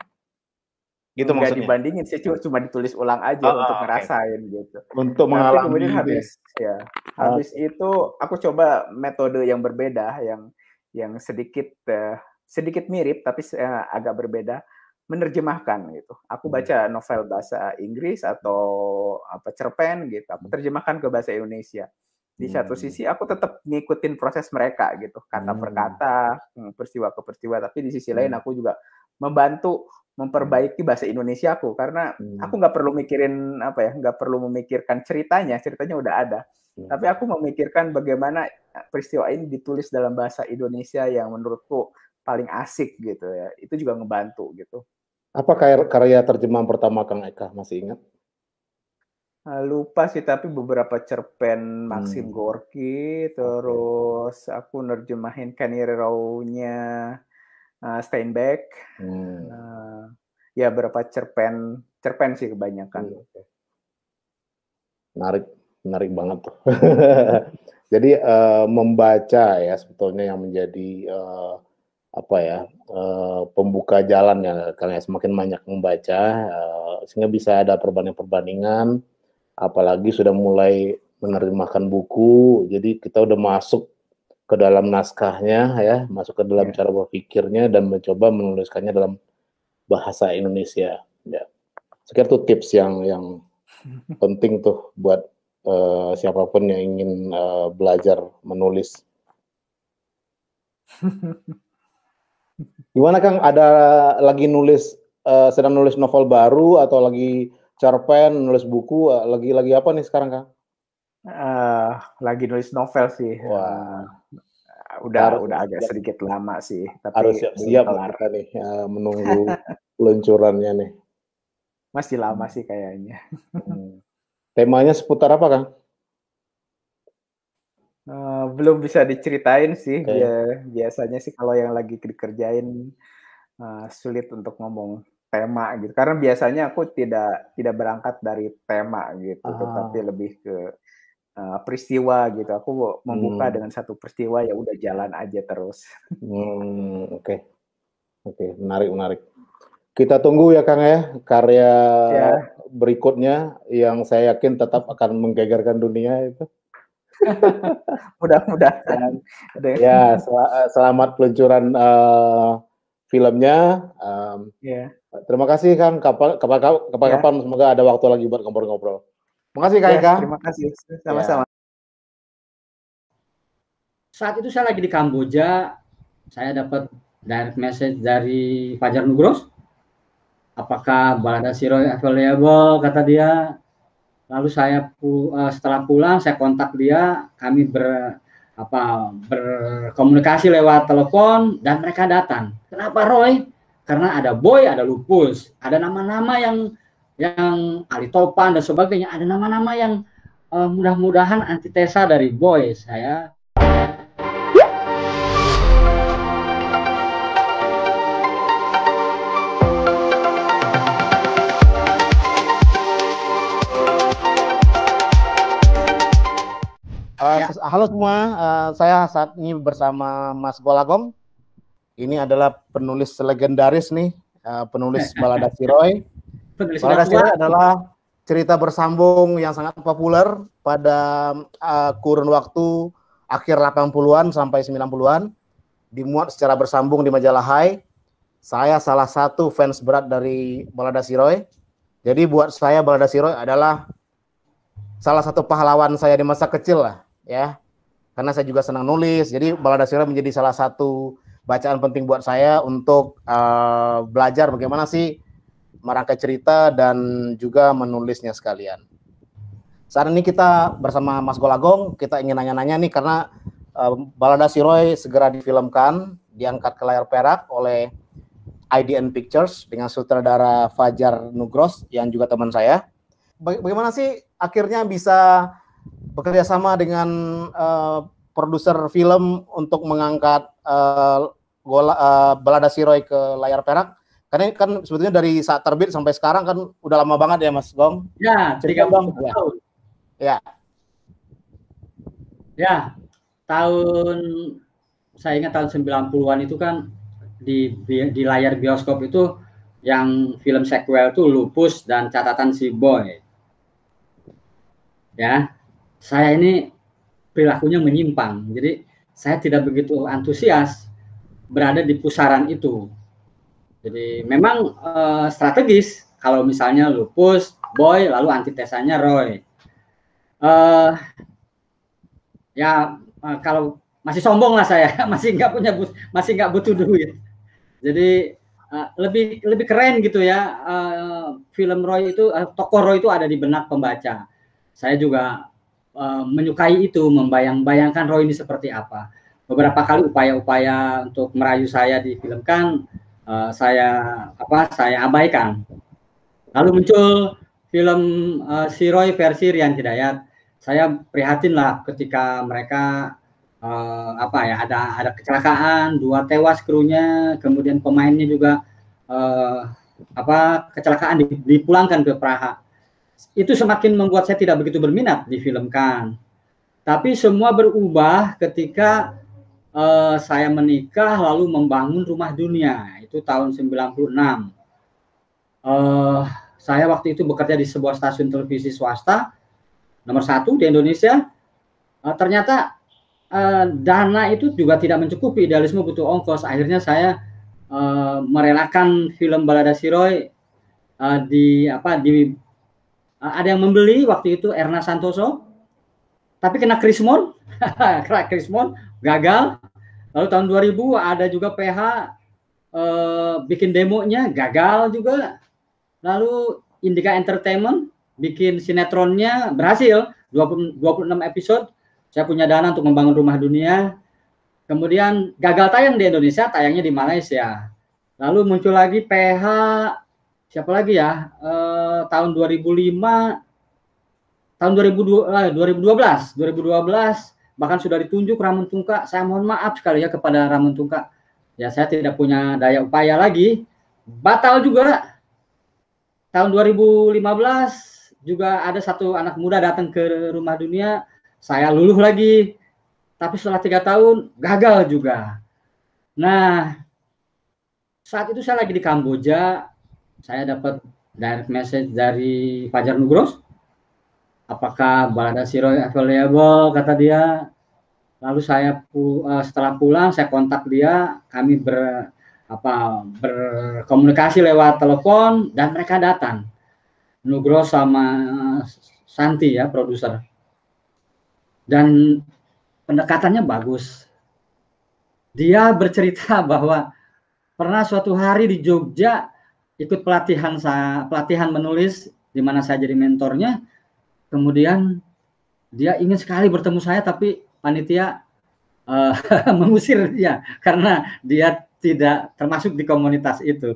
Gitu Nggak maksudnya. dibandingin sih, cuma ditulis ulang aja untuk Oke. ngerasain gitu. Untuk Tapi mengalami kemudian itu ya. habis itu aku coba metode yang berbeda, yang sedikit mirip tapi agak berbeda, menerjemahkan gitu. Aku baca novel bahasa Inggris atau cerpen gitu, aku terjemahkan ke bahasa Indonesia. Di satu sisi aku tetap ngikutin proses mereka gitu, kata per kata, peristiwa ke peristiwa, tapi di sisi lain aku juga membantu memperbaiki bahasa Indonesia aku, karena aku nggak perlu nggak perlu memikirkan ceritanya udah ada. Tapi aku memikirkan bagaimana peristiwa ini ditulis dalam bahasa Indonesia yang menurutku paling asik gitu ya. Itu juga ngebantu gitu. Apa karya terjemahan pertama Kang Eka, masih ingat? Lupa sih, tapi beberapa cerpen Maxim Gorky, terus aku nerjemahin Kenny Raw-nya Steinbeck. Ya beberapa cerpen sih kebanyakan. Menarik banget tuh. Jadi membaca ya sebetulnya yang menjadi pembuka jalan ya, karena semakin banyak membaca sehingga bisa ada perbandingan, apalagi sudah mulai menerjemahkan buku, jadi kita udah masuk ke dalam naskahnya ya, masuk ke dalam cara berpikirnya dan mencoba menuliskannya dalam bahasa Indonesia ya. Sekira tuh tips yang penting tuh buat siapapun yang ingin belajar menulis. Gimana Kang, ada lagi sedang nulis novel baru atau lagi cerpen, nulis buku, lagi apa nih sekarang Kang? Lagi nulis novel sih. Wah. Udah agak sedikit lama sih, tapi harus siap-siap kita nih menunggu peluncurannya nih. Masih lama sih kayaknya. Temanya seputar apa Kang? Belum bisa diceritain sih. Biasanya sih kalau yang lagi dikerjain sulit untuk ngomong tema gitu, karena biasanya aku tidak berangkat dari tema gitu, tetapi lebih ke peristiwa gitu. Aku membuka dengan satu peristiwa, ya udah jalan aja terus. Oke, menarik. Kita tunggu ya Kang ya, karya berikutnya yang saya yakin tetap akan menggegerkan dunia itu. Mudah-mudahan. Ya, selamat peluncuran filmnya. Terima kasih Kang. Kapan-kapan semoga ada waktu lagi buat ngobrol-ngobrol. Terima kasih Kang Eka. Terima kasih. Sama-sama. Saat itu saya lagi di Kamboja, saya dapat direct message dari Fajar Nugros. Apakah Balada Siroy available, kata dia. Lalu saya setelah pulang saya kontak dia, kami berkomunikasi lewat telepon dan mereka datang. Kenapa Roy? Karena ada Boy, ada Lupus, ada nama-nama yang Ali Topan dan sebagainya, ada nama-nama yang mudah-mudahan antitesa dari Boy. Saya Halo semua, saya saat ini bersama Mas Golagong. Ini adalah penulis legendaris nih, penulis Balada Siroy. Balada Siroy adalah cerita bersambung yang sangat populer pada kurun waktu akhir 80-an sampai 90-an. Dimuat secara bersambung di majalah Hai. Saya salah satu fans berat dari Balada Siroy. Jadi buat saya Balada Siroy adalah salah satu pahlawan saya di masa kecil lah. Ya, karena saya juga senang nulis, jadi Balada Siroy menjadi salah satu bacaan penting buat saya untuk belajar bagaimana sih merangkai cerita dan juga menulisnya sekalian. Saat ini kita bersama Mas Golagong, kita ingin nanya-nanya nih karena Balada Siroy segera difilmkan, diangkat ke layar perak oleh IDN Pictures dengan sutradara Fajar Nugros yang juga teman saya. Bagaimana sih akhirnya bisa bekerja sama dengan produser film untuk mengangkat Balada Siroy ke layar perak? Karena kan sebetulnya dari saat terbit sampai sekarang kan udah lama banget ya Mas Gong. Ya, 30 tahun. Ya. tahun saya ingat tahun 90-an itu kan di layar bioskop itu yang film sequel itu Lupus dan Catatan Si Boy. Ya, saya ini perilakunya menyimpang. Jadi saya tidak begitu antusias berada di pusaran itu. Jadi memang strategis kalau misalnya Lupus, Boy, lalu antitesanya Roy. Kalau masih sombong lah saya, masih nggak butuh duit. Jadi lebih keren gitu ya, film Roy itu, tokoh Roy itu ada di benak pembaca. Saya juga menyukai itu, membayang-bayangkan Roy ini seperti apa. Beberapa kali upaya-upaya untuk merayu saya difilmkan, saya abaikan. Lalu muncul film Si Roy versi Rian Hidayat. Saya prihatin lah ketika mereka ada kecelakaan, 2 tewas krunya, kemudian pemainnya juga kecelakaan dipulangkan ke Praha. Itu semakin membuat saya tidak begitu berminat difilmkan. Tapi semua berubah ketika saya menikah lalu membangun Rumah Dunia. Itu tahun 96. Saya waktu itu bekerja di sebuah stasiun televisi swasta nomor 1 di Indonesia. Ternyata dana itu juga tidak mencukupi, idealisme butuh ongkos. Akhirnya saya merelakan film Balada Si Roy. Ada yang membeli waktu itu, Erna Santoso, tapi kena Krismon, gagal. Lalu tahun 2000 ada juga PH bikin demonya, gagal juga. Lalu Indika Entertainment bikin sinetronnya, berhasil, 26 episode. Saya punya dana untuk membangun Rumah Dunia. Kemudian gagal tayang di Indonesia, tayangnya di Malaysia. Lalu muncul lagi PH, siapa lagi ya? Tahun 2005, tahun 2012, bahkan sudah ditunjuk Ramon Tungka. Saya mohon maaf sekali ya kepada Ramon Tungka. Ya, saya tidak punya daya upaya lagi. Batal juga. Tahun 2015 juga ada satu anak muda datang ke Rumah Dunia, saya luluh lagi. Tapi setelah 3 tahun gagal juga. Nah, saat itu saya lagi di Kamboja, saya dapat direct message dari Fajar Nugros. Apakah Balada Si Roy available, kata dia. Lalu saya setelah pulang saya kontak dia, kami berkomunikasi lewat telepon dan mereka datang. Nugros sama Santi ya, produser. Dan pendekatannya bagus. Dia bercerita bahwa pernah suatu hari di Jogja ikut pelatihan menulis di mana saya jadi mentornya. Kemudian dia ingin sekali bertemu saya, tapi panitia mengusir dia karena dia tidak termasuk di komunitas itu.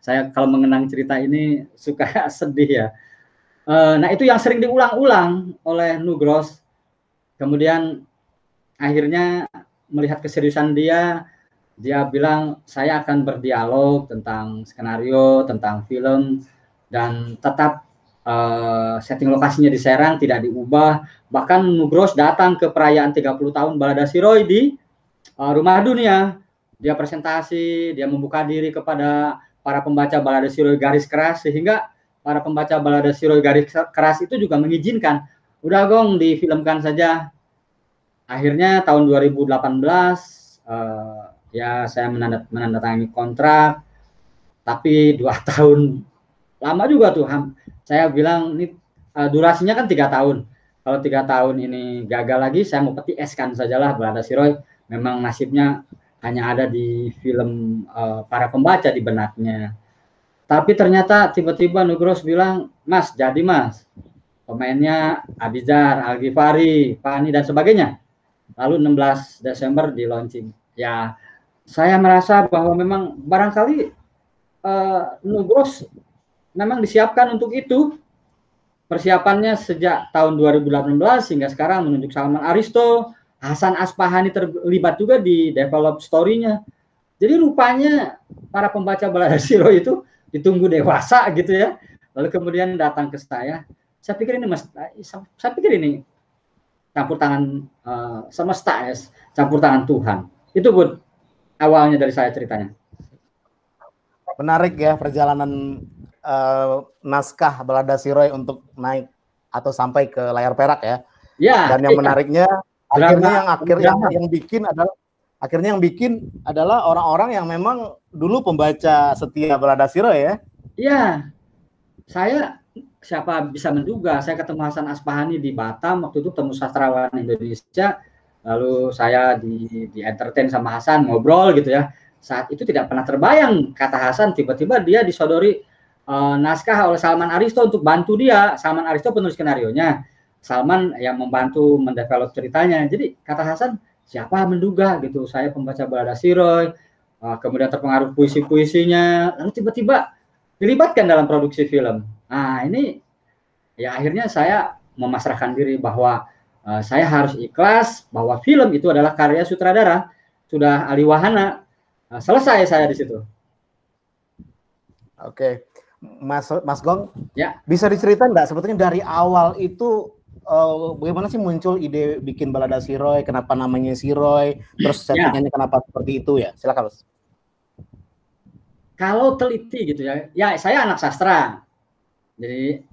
Saya kalau mengenang cerita ini suka sedih ya. Nah, itu yang sering diulang-ulang oleh Nugros. Kemudian akhirnya melihat keseriusan dia bilang saya akan berdialog tentang skenario, tentang film, dan tetap setting lokasinya di Serang tidak diubah. Bahkan Nugros datang ke perayaan 30 tahun Balada Si Roy di Rumah Dunia. Dia presentasi, dia membuka diri kepada para pembaca Balada Si Roy garis keras, sehingga para pembaca Balada Si Roy garis keras itu juga mengizinkan, udah Gong difilmkan saja. Akhirnya tahun 2018 ya saya menandatangani kontrak, tapi 2 tahun lama juga tuh. Saya bilang ini durasinya kan 3 tahun. Kalau 3 tahun ini gagal lagi, saya mau peti eskan sajalah Balada Si Roy. Memang nasibnya hanya ada di film para pembaca di benaknya. Tapi ternyata tiba-tiba Nugros bilang, Mas, jadi Mas. Pemainnya Abizar, Al-Ghifari, Fani, dan sebagainya. Lalu 16 Desember di launching. Ya, saya merasa bahwa memang barangkali Nugros memang disiapkan untuk itu. Persiapannya sejak tahun 2018 hingga sekarang menunjuk Salman Aristo, Hasan Aspahani terlibat juga di develop story-nya. Jadi rupanya para pembaca Balada Si Roy itu ditunggu dewasa gitu ya. Lalu kemudian datang ke saya. Saya pikir ini campur tangan semesta, ya, campur tangan Tuhan. Itu Bud, awalnya dari saya ceritanya. Menarik ya perjalanan naskah Balada Siroy untuk naik atau sampai ke layar perak ya. Ya. Dan yang menariknya akhirnya yang bikin adalah orang-orang yang memang dulu pembaca setia Balada Siroy ya. Iya. Saya siapa bisa menduga, saya ketemu Hasan Aspahani di Batam waktu itu, temu sastrawan Indonesia, lalu saya di entertain sama Hasan, ngobrol gitu ya. Saat itu tidak pernah terbayang, kata Hasan, tiba-tiba dia disodori naskah oleh Salman Aristo untuk bantu dia. Salman Aristo penulis skenarionya, Salman yang membantu mendevelop ceritanya. Jadi kata Hasan, siapa menduga gitu, saya pembaca Balada Siroy, kemudian terpengaruh puisi-puisinya, lalu tiba-tiba dilibatkan dalam produksi film. Nah ini ya akhirnya saya memasrahkan diri bahwa saya harus ikhlas bahwa film itu adalah karya sutradara, sudah ahli wahana. Selesai saya di situ. Oke, Mas Gong, ya, bisa diceritain nggak sebetulnya dari awal itu bagaimana sih muncul ide bikin Balada Siroy, kenapa namanya Siroy, terus settingannya kenapa seperti itu ya? Silakan Mas. Kalau teliti gitu ya, ya saya anak sastra, jadi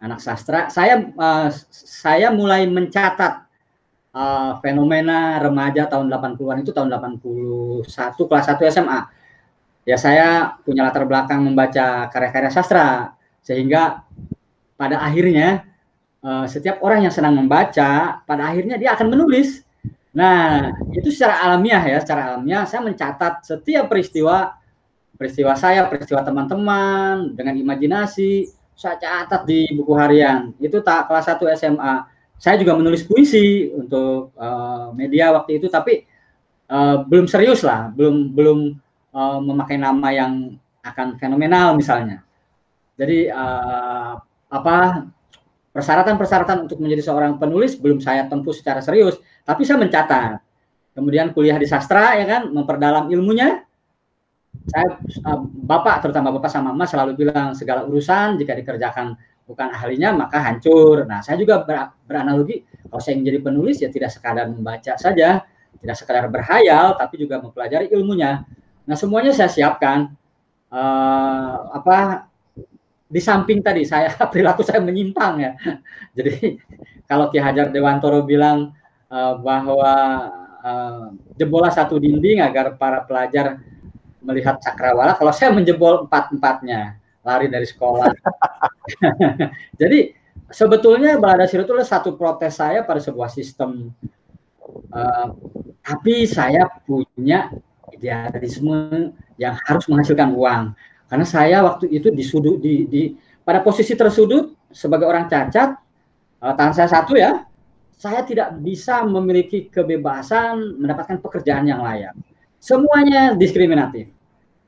anak sastra, saya mulai mencatat fenomena remaja tahun 80-an itu tahun 81 kelas 1 SMA. Ya saya punya latar belakang membaca karya-karya sastra, sehingga pada akhirnya setiap orang yang senang membaca, pada akhirnya dia akan menulis. Nah, itu secara alamiah ya, secara alamiah saya mencatat setiap peristiwa saya, peristiwa teman-teman dengan imajinasi, saya catat di buku harian. Itu kelas 1 SMA. Saya juga menulis puisi untuk media waktu itu, tapi belum serius lah, belum memakai nama yang akan fenomenal misalnya. Jadi persyaratan untuk menjadi seorang penulis belum saya tempuh secara serius, tapi saya mencatat. Kemudian kuliah di sastra ya kan, memperdalam ilmunya. Saya terutama bapak sama mama selalu bilang segala urusan jika dikerjakan bukan ahlinya maka hancur. Nah, saya juga beranalogi kalau saya ingin jadi penulis ya tidak sekadar membaca saja, tidak sekadar berhayal, tapi juga mempelajari ilmunya. Nah, semuanya saya siapkan. Di samping tadi perilaku saya menyimpang ya. Jadi kalau Ki Hajar Dewantoro bilang bahwa jebolah satu dinding agar para pelajar melihat cakrawala, kalau saya menjebol 4-4-nya, lari dari sekolah. Jadi sebetulnya Balada Siroy itu adalah satu protes saya pada sebuah sistem. Tapi saya punya idealisme yang harus menghasilkan uang. Karena saya waktu itu pada posisi tersudut sebagai orang cacat, tangan saya satu ya, saya tidak bisa memiliki kebebasan mendapatkan pekerjaan yang layak. Semuanya diskriminatif.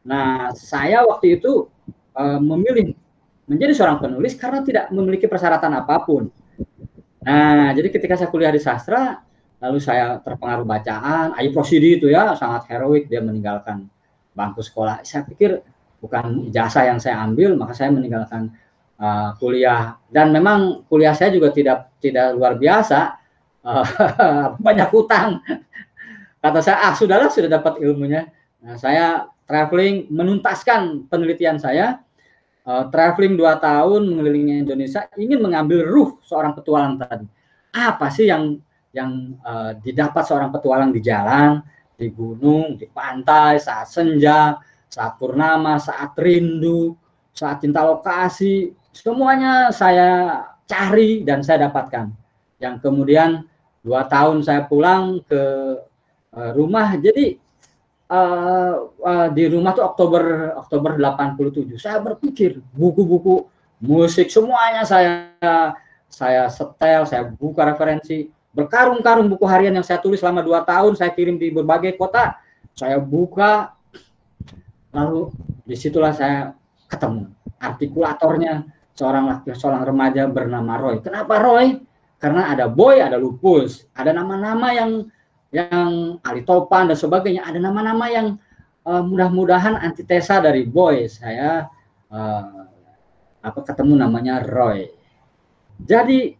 Nah, saya waktu itu memilih menjadi seorang penulis karena tidak memiliki persyaratan apapun. Nah, jadi ketika saya kuliah di sastra, lalu saya terpengaruh bacaan, Ayub Rosidi itu ya, sangat heroik, dia meninggalkan bangku sekolah. Saya pikir bukan ijazah yang saya ambil, maka saya meninggalkan kuliah. Dan memang kuliah saya juga tidak luar biasa, banyak hutang. Kata saya, sudahlah, sudah dapat ilmunya. Nah, saya traveling, menuntaskan penelitian saya, traveling 2 tahun mengelilingi Indonesia, ingin mengambil ruh seorang petualang tadi. Apa sih yang didapat seorang petualang di jalan, di gunung, di pantai, saat senja, saat purnama, saat rindu, saat cinta lokasi, semuanya saya cari dan saya dapatkan. Yang kemudian 2 tahun saya pulang ke rumah. Jadi di rumah tuh Oktober 87. Saya berpikir buku-buku musik semuanya saya setel, saya buka referensi, berkarung-karung buku harian yang saya tulis selama 2 tahun, saya kirim di berbagai kota, saya buka, lalu disitulah saya ketemu artikulatornya, seorang remaja bernama Roy. Kenapa Roy? Karena ada Boy, ada Lupus, ada nama-nama yang Ali Topan dan sebagainya, ada nama-nama yang mudah-mudahan antitesa dari Boy. Saya ketemu namanya Roy. Jadi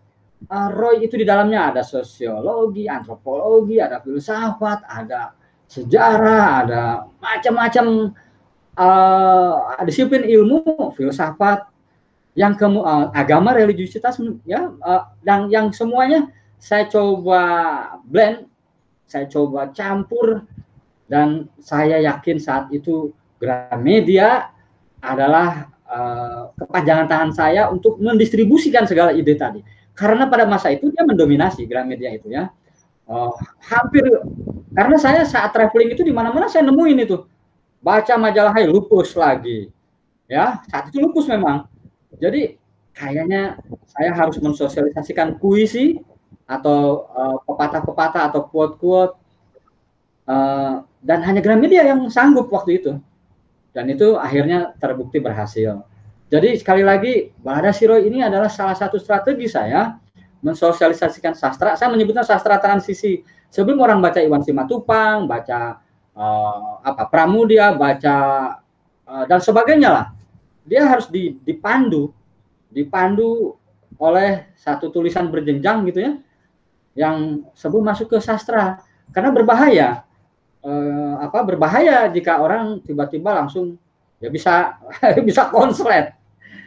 Roy itu di dalamnya ada sosiologi, antropologi, ada filsafat, ada sejarah, ada macam-macam disiplin ilmu, filsafat, agama, religiusitas, ya, dan yang semuanya saya coba blend, saya coba campur, dan saya yakin saat itu Gramedia adalah kepanjangan tangan saya untuk mendistribusikan segala ide tadi. Karena pada masa itu dia mendominasi Gramedia itu ya. Hampir, karena saya saat traveling itu di mana-mana saya nemuin itu. Baca majalah Lupus lagi. Ya, saat itu Lupus memang. Jadi kayaknya saya harus mensosialisasikan puisi atau pepatah-pepatah atau quote-quote, dan hanya Gramedia yang sanggup waktu itu. Dan itu akhirnya terbukti berhasil. Jadi sekali lagi, Balada Siroy ini adalah salah satu strategi saya mensosialisasikan sastra. Saya menyebutnya sastra transisi. Sebelum orang baca Iwan Simatupang, baca Pramudia, baca dan sebagainya lah, dia harus dipandu oleh satu tulisan berjenjang gitu ya, yang sebelum masuk ke sastra. Karena berbahaya jika orang tiba-tiba langsung ya bisa bisa konslet.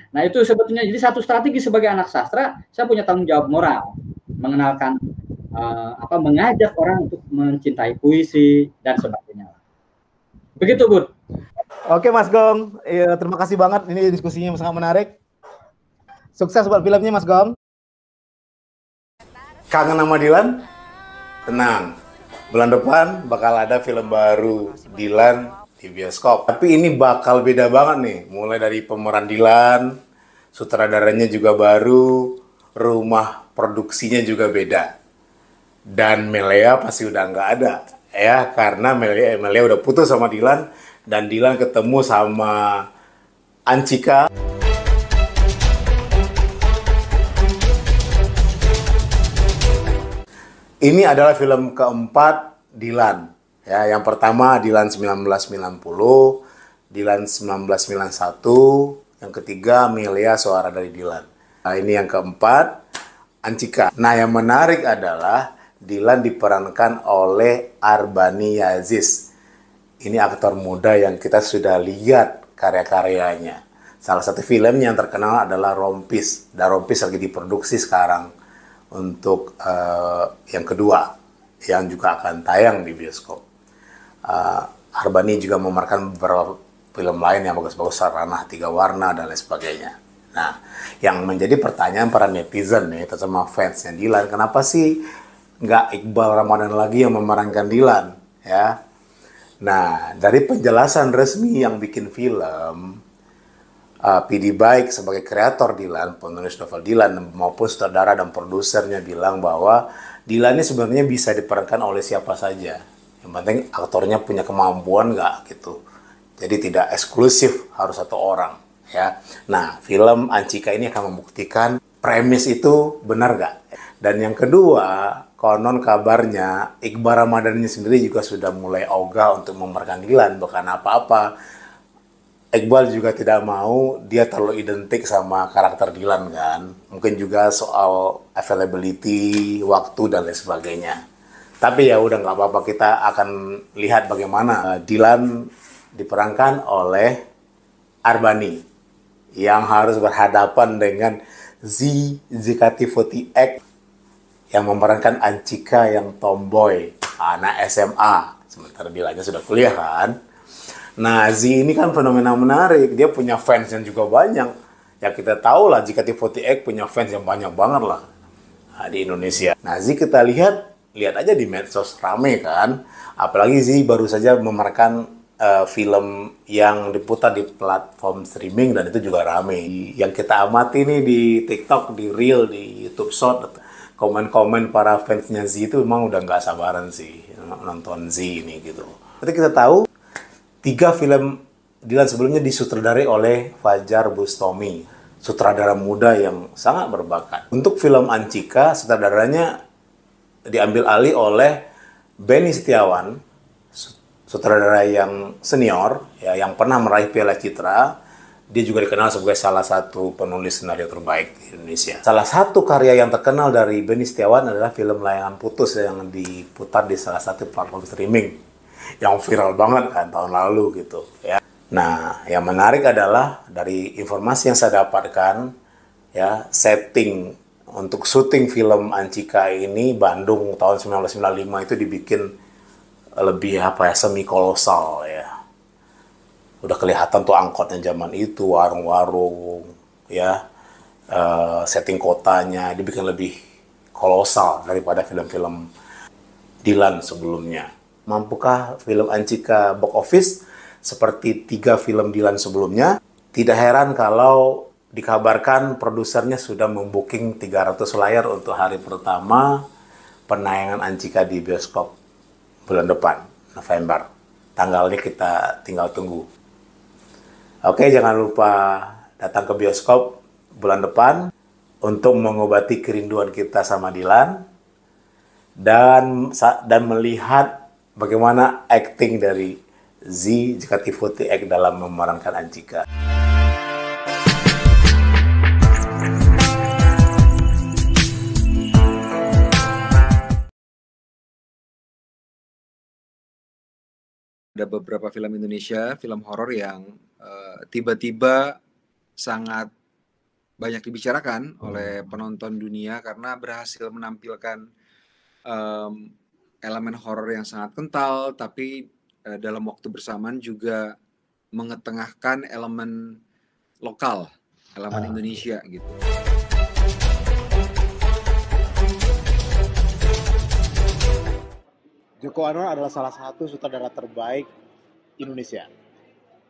Nah, itu sebetulnya jadi satu strategi sebagai anak sastra, saya punya tanggung jawab moral mengenalkan mengajak orang untuk mencintai puisi dan sebagainya. Begitu, Bud. Oke, Mas Gong. Terima kasih banget, ini diskusinya sangat menarik. Sukses buat filmnya, Mas Gong. Kangen sama Dilan? Tenang. Bulan depan bakal ada film baru Dilan di bioskop. Tapi ini bakal beda banget nih. Mulai dari pemeran Dilan, sutradaranya juga baru, rumah produksinya juga beda. Dan Melea pasti udah nggak ada. Ya, karena Melea udah putus sama Dilan. Dan Dilan ketemu sama Anchika. Ini adalah film keempat Dilan. Ya, yang pertama Dilan 1990, Dilan 1991, yang ketiga Melea Suara dari Dilan. Nah, ini yang keempat, Anchika. Nah, yang menarik adalah Dilan diperankan oleh Arbani Yazis. Ini aktor muda yang kita sudah lihat karya-karyanya. Salah satu film yang terkenal adalah Rompis. Dan Rompis lagi diproduksi sekarang untuk yang kedua, yang juga akan tayang di bioskop. Arbani juga memerankan beberapa film lain yang bagus-bagus, Ranah Tiga Warna dan lain sebagainya. Nah, yang menjadi pertanyaan para netizen nih, terutama fansnya Dilan, kenapa sih nggak Iqbal Ramadan lagi yang memerankan Dilan? Ya, nah dari penjelasan resmi yang bikin film, PD Baik sebagai kreator Dilan, penulis novel Dilan, maupun sutradara dan produsernya bilang bahwa Dilan ini sebenarnya bisa diperankan oleh siapa saja. Yang penting aktornya punya kemampuan nggak gitu. Jadi tidak eksklusif harus satu orang. Ya. Nah, film Anchika ini akan membuktikan premis itu benar nggak. Dan yang kedua, konon kabarnya Iqbal Ramadan ini sendiri juga sudah mulai ogah untuk memerankan Dilan, bukan apa-apa. Iqbal juga tidak mau dia terlalu identik sama karakter Dilan kan. Mungkin juga soal availability, waktu, dan lain sebagainya. Tapi ya udah nggak apa-apa, kita akan lihat bagaimana Dilan diperankan oleh Arbani yang harus berhadapan dengan ZKT48 yang memerankan Anchika yang tomboy, anak SMA. Sementara Dilannya sudah kuliah kan. Nah, Z ini kan fenomena menarik. Dia punya fans yang juga banyak. Ya kita tahu lah JKT48 punya fans yang banyak banget lah di Indonesia. Nah, Z kita lihat aja di medsos rame kan. Apalagi Z baru saja memerankan film yang diputar di platform streaming dan itu juga rame. Yang kita amati nih di TikTok, di Reel, di YouTube Short, komen-komen para fansnya Z itu memang udah nggak sabaran sih nonton Z ini gitu. Berarti kita tahu 3 film Dilan sebelumnya disutradarai oleh Fajar Bustomi, sutradara muda yang sangat berbakat. Untuk film Anchika, sutradaranya diambil alih oleh Benny Setiawan, sutradara yang senior, ya, yang pernah meraih Piala Citra, Dia juga dikenal sebagai salah satu penulis skenario terbaik di Indonesia. Salah satu karya yang terkenal dari Beni Setiawan adalah film Layangan Putus yang diputar di salah satu platform streaming yang viral banget kan tahun lalu gitu ya. Nah, yang menarik adalah dari informasi yang saya dapatkan ya, setting untuk syuting film Ancika ini Bandung tahun 1995 itu dibikin lebih semi kolosal ya. Udah kelihatan tuh angkotnya zaman itu, warung-warung, ya, setting kotanya dibikin lebih kolosal daripada film-film Dilan sebelumnya. Mampukah film Ancika box office seperti 3 film Dilan sebelumnya? Tidak heran kalau dikabarkan produsernya sudah membooking 300 layar untuk hari pertama penayangan Ancika di bioskop bulan depan, November. Tanggalnya kita tinggal tunggu. Oke, jangan lupa datang ke bioskop bulan depan untuk mengobati kerinduan kita sama Dilan dan melihat bagaimana acting dari Z Jekatifuti Ek dalam memerankan Ancika. Ada beberapa film Indonesia, film horor yang tiba-tiba sangat banyak dibicarakan oleh penonton dunia karena berhasil menampilkan elemen horor yang sangat kental, tapi dalam waktu bersamaan juga mengetengahkan elemen lokal, elemen Indonesia gitu. Joko Anwar adalah salah satu sutradara terbaik Indonesia.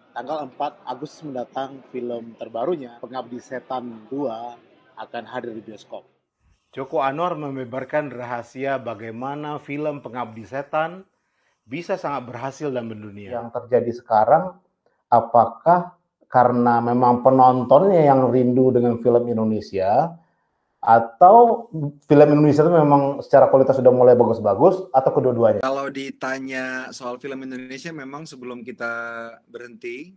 Tanggal 4 Agustus mendatang film terbarunya, Pengabdi Setan 2, akan hadir di bioskop. Joko Anwar membeberkan rahasia bagaimana film Pengabdi Setan bisa sangat berhasil dan mendunia. Yang terjadi sekarang, apakah karena memang penontonnya yang rindu dengan film Indonesia, atau film Indonesia itu memang secara kualitas sudah mulai bagus-bagus, atau kedua-duanya? Kalau ditanya soal film Indonesia, memang sebelum kita berhenti,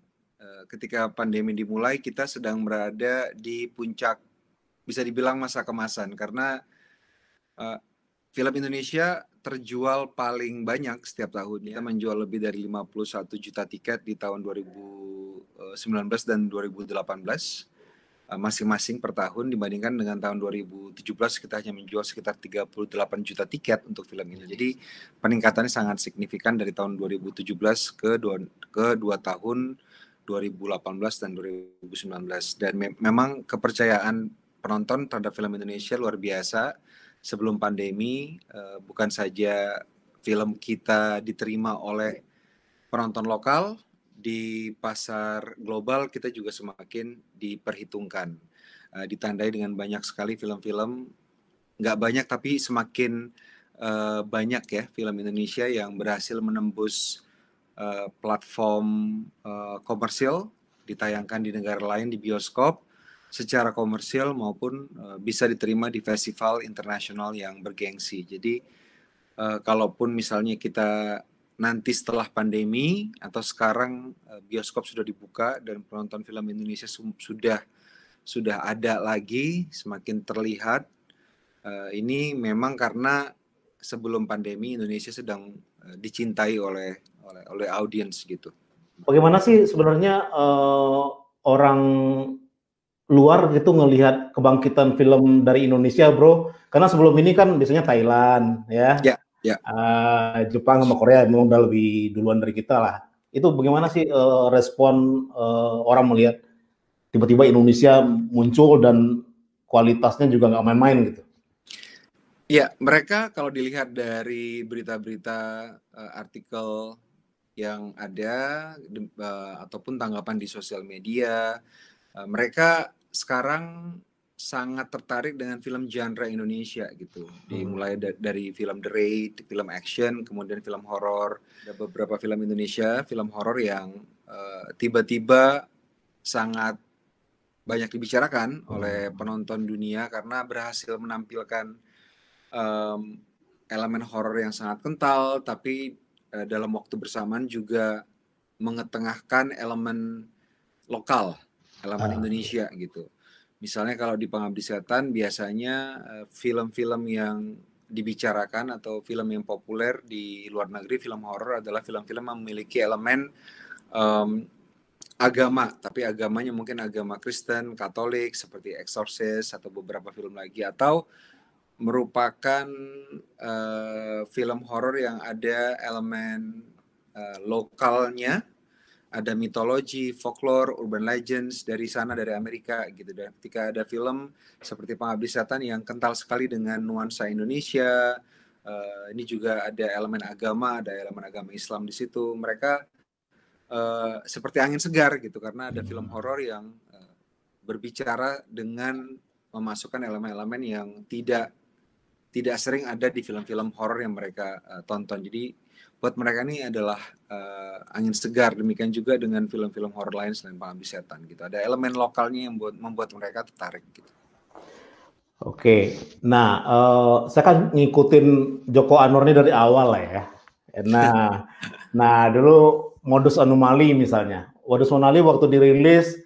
ketika pandemi dimulai, kita sedang berada di puncak, bisa dibilang masa kemasan, karena film Indonesia terjual paling banyak setiap tahun. Kita menjual lebih dari 51 juta tiket di tahun 2019 dan 2018. Masing-masing per tahun, dibandingkan dengan tahun 2017 kita hanya menjual sekitar 38 juta tiket untuk film ini. Jadi peningkatannya sangat signifikan dari tahun 2017 ke dua tahun 2018 dan 2019. Dan memang kepercayaan penonton terhadap film Indonesia luar biasa. Sebelum pandemi, bukan saja film kita diterima oleh penonton lokal, di pasar global kita juga semakin diperhitungkan, ditandai dengan banyak sekali film-film, nggak banyak tapi semakin banyak ya film Indonesia yang berhasil menembus platform komersil, ditayangkan di negara lain di bioskop secara komersil maupun bisa diterima di festival internasional yang bergengsi. Jadi kalaupun misalnya kita nanti setelah pandemi atau sekarang bioskop sudah dibuka dan penonton film Indonesia sudah ada lagi, semakin terlihat, ini memang karena sebelum pandemi Indonesia sedang dicintai oleh audiens gitu. Bagaimana sih sebenarnya orang luar gitu ngelihat kebangkitan film dari Indonesia, bro? Karena sebelum ini kan biasanya Thailand, ya. Ya. Jepang sama Korea memang udah lebih duluan dari kita lah. Itu bagaimana sih respon orang melihat tiba-tiba Indonesia muncul dan kualitasnya juga nggak main-main gitu? Ya, mereka kalau dilihat dari berita-berita, artikel yang ada ataupun tanggapan di sosial media, mereka sekarang sangat tertarik dengan film genre Indonesia gitu. Dimulai dari film The Raid, film action, kemudian film horor. Ada beberapa film Indonesia, film horor yang tiba-tiba sangat banyak dibicarakan oleh penonton dunia karena berhasil menampilkan elemen horor yang sangat kental, tapi dalam waktu bersamaan juga mengetengahkan elemen lokal, elemen Indonesia gitu. Misalnya kalau di Pengabdi Setan biasanya film-film yang dibicarakan atau film yang populer di luar negeri, film horor adalah film-film yang memiliki elemen agama, tapi agamanya mungkin agama Kristen, Katolik seperti Exorcist atau beberapa film lagi, atau merupakan film horor yang ada elemen lokalnya, ada mitologi, folklore, urban legends dari sana, dari Amerika gitu. Dan ketika ada film seperti Pengabdi Setan yang kental sekali dengan nuansa Indonesia, ini juga ada elemen agama Islam di situ. Mereka seperti angin segar gitu, karena ada film horor yang berbicara dengan memasukkan elemen-elemen yang tidak sering ada di film-film horor yang mereka tonton. Jadi buat mereka ini adalah angin segar. Demikian juga dengan film-film horor lain selain Pengabdi Setan gitu. Ada elemen lokalnya yang membuat mereka tertarik gitu. Oke, nah saya kan ngikutin Joko Anwar ini dari awal lah ya. Nah dulu Modus Anomaly misalnya. Modus Anomaly waktu dirilis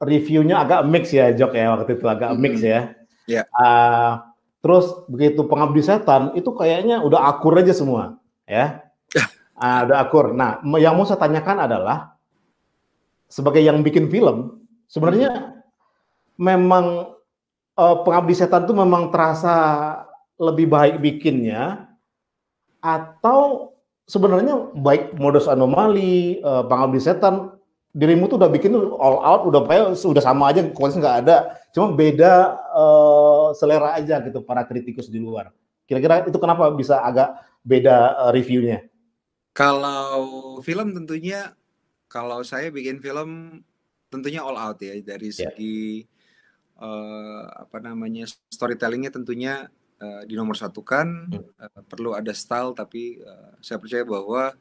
reviewnya agak mix ya, Jok ya, waktu itu agak mix ya. Yeah. Terus begitu Pengabdi Setan itu kayaknya udah akur aja semua, ya. Udah akur. Nah, yang mau saya tanyakan adalah sebagai yang bikin film, sebenarnya memang Pengabdi Setan itu memang terasa lebih baik bikinnya, atau sebenarnya baik Modus Anomaly, Pengabdi Setan, dirimu tuh udah bikin all out, udah sama aja, kualitas nggak ada, cuma beda selera aja gitu para kritikus di luar. Kira-kira itu kenapa bisa agak beda reviewnya? Kalau film tentunya, kalau saya bikin film tentunya all out ya, dari segi storytellingnya tentunya dinomorsatukan, perlu ada style, tapi saya percaya bahwa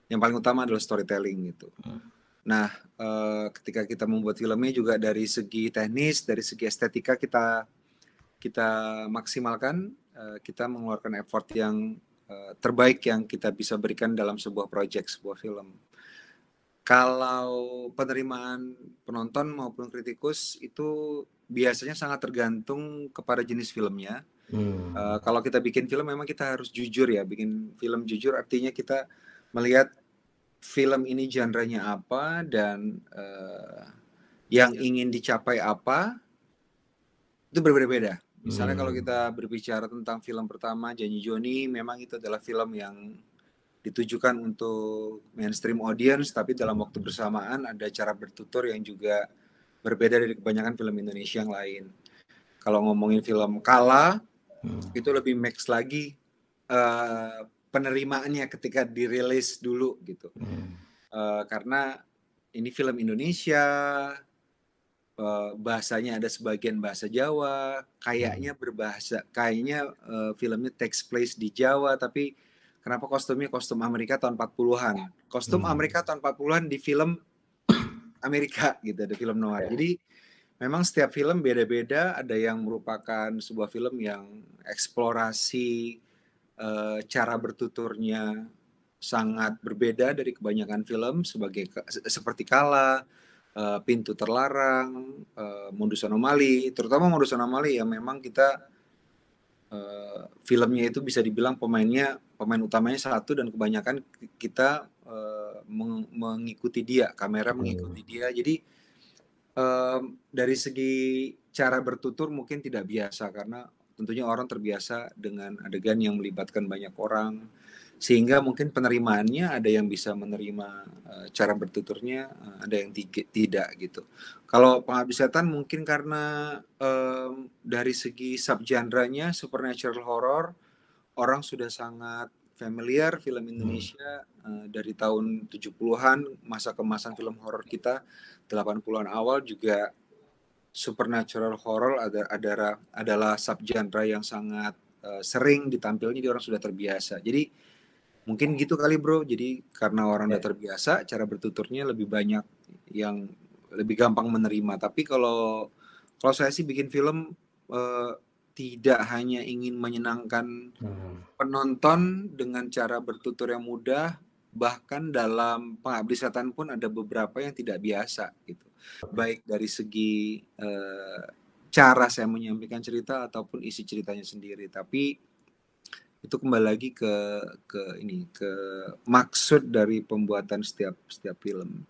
yang paling utama adalah storytelling gitu. Nah, ketika kita membuat filmnya juga dari segi teknis, dari segi estetika kita maksimalkan, kita mengeluarkan effort yang terbaik yang kita bisa berikan dalam sebuah project, sebuah film. Kalau penerimaan penonton maupun kritikus itu biasanya sangat tergantung kepada jenis filmnya. Kalau kita bikin film memang kita harus jujur ya, bikin film jujur artinya kita melihat film ini genre-nya apa dan yang ingin dicapai apa, itu berbeda-beda. Misalnya kalau kita berbicara tentang film pertama Janji Joni, memang itu adalah film yang ditujukan untuk mainstream audience, tapi dalam waktu bersamaan ada cara bertutur yang juga berbeda dari kebanyakan film Indonesia yang lain. Kalau ngomongin film Kala, itu lebih mix lagi penerimaannya ketika dirilis dulu gitu. Karena ini film Indonesia, bahasanya ada sebagian bahasa Jawa, kayaknya filmnya takes place di Jawa, tapi kenapa kostumnya kostum Amerika tahun 40-an? Kostum Amerika tahun 40-an di film Amerika gitu, ada film noir. Jadi memang setiap film beda-beda, ada yang merupakan sebuah film yang eksplorasi cara bertuturnya sangat berbeda dari kebanyakan film seperti Kala, Pintu Terlarang, Modus Anomaly, terutama Modus Anomaly yang memang kita filmnya itu bisa dibilang pemain utamanya satu dan kebanyakan kita mengikuti dia, kamera mengikuti dia. Jadi dari segi cara bertutur mungkin tidak biasa karena tentunya orang terbiasa dengan adegan yang melibatkan banyak orang, sehingga mungkin penerimaannya ada yang bisa menerima cara bertuturnya, ada yang tidak gitu. Kalau Pengabdi Setan mungkin karena dari segi subgenrenya supernatural horror, orang sudah sangat familiar film Indonesia dari tahun 70-an, masa kemasan film horor kita 80-an awal juga supernatural horror adalah subgenre yang sangat sering ditampilnya, jadi orang sudah terbiasa. Jadi mungkin gitu kali bro, jadi karena orang udah terbiasa, cara bertuturnya lebih banyak yang lebih gampang menerima. Tapi kalau saya sih bikin film tidak hanya ingin menyenangkan penonton dengan cara bertutur yang mudah, bahkan dalam Pengabdi Setan pun ada beberapa yang tidak biasa gitu, baik dari segi cara saya menyampaikan cerita ataupun isi ceritanya sendiri. Tapi itu kembali lagi ke maksud dari pembuatan setiap film.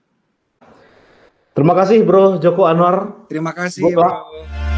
Terima kasih Bro Joko Anwar. Terima kasih Bro.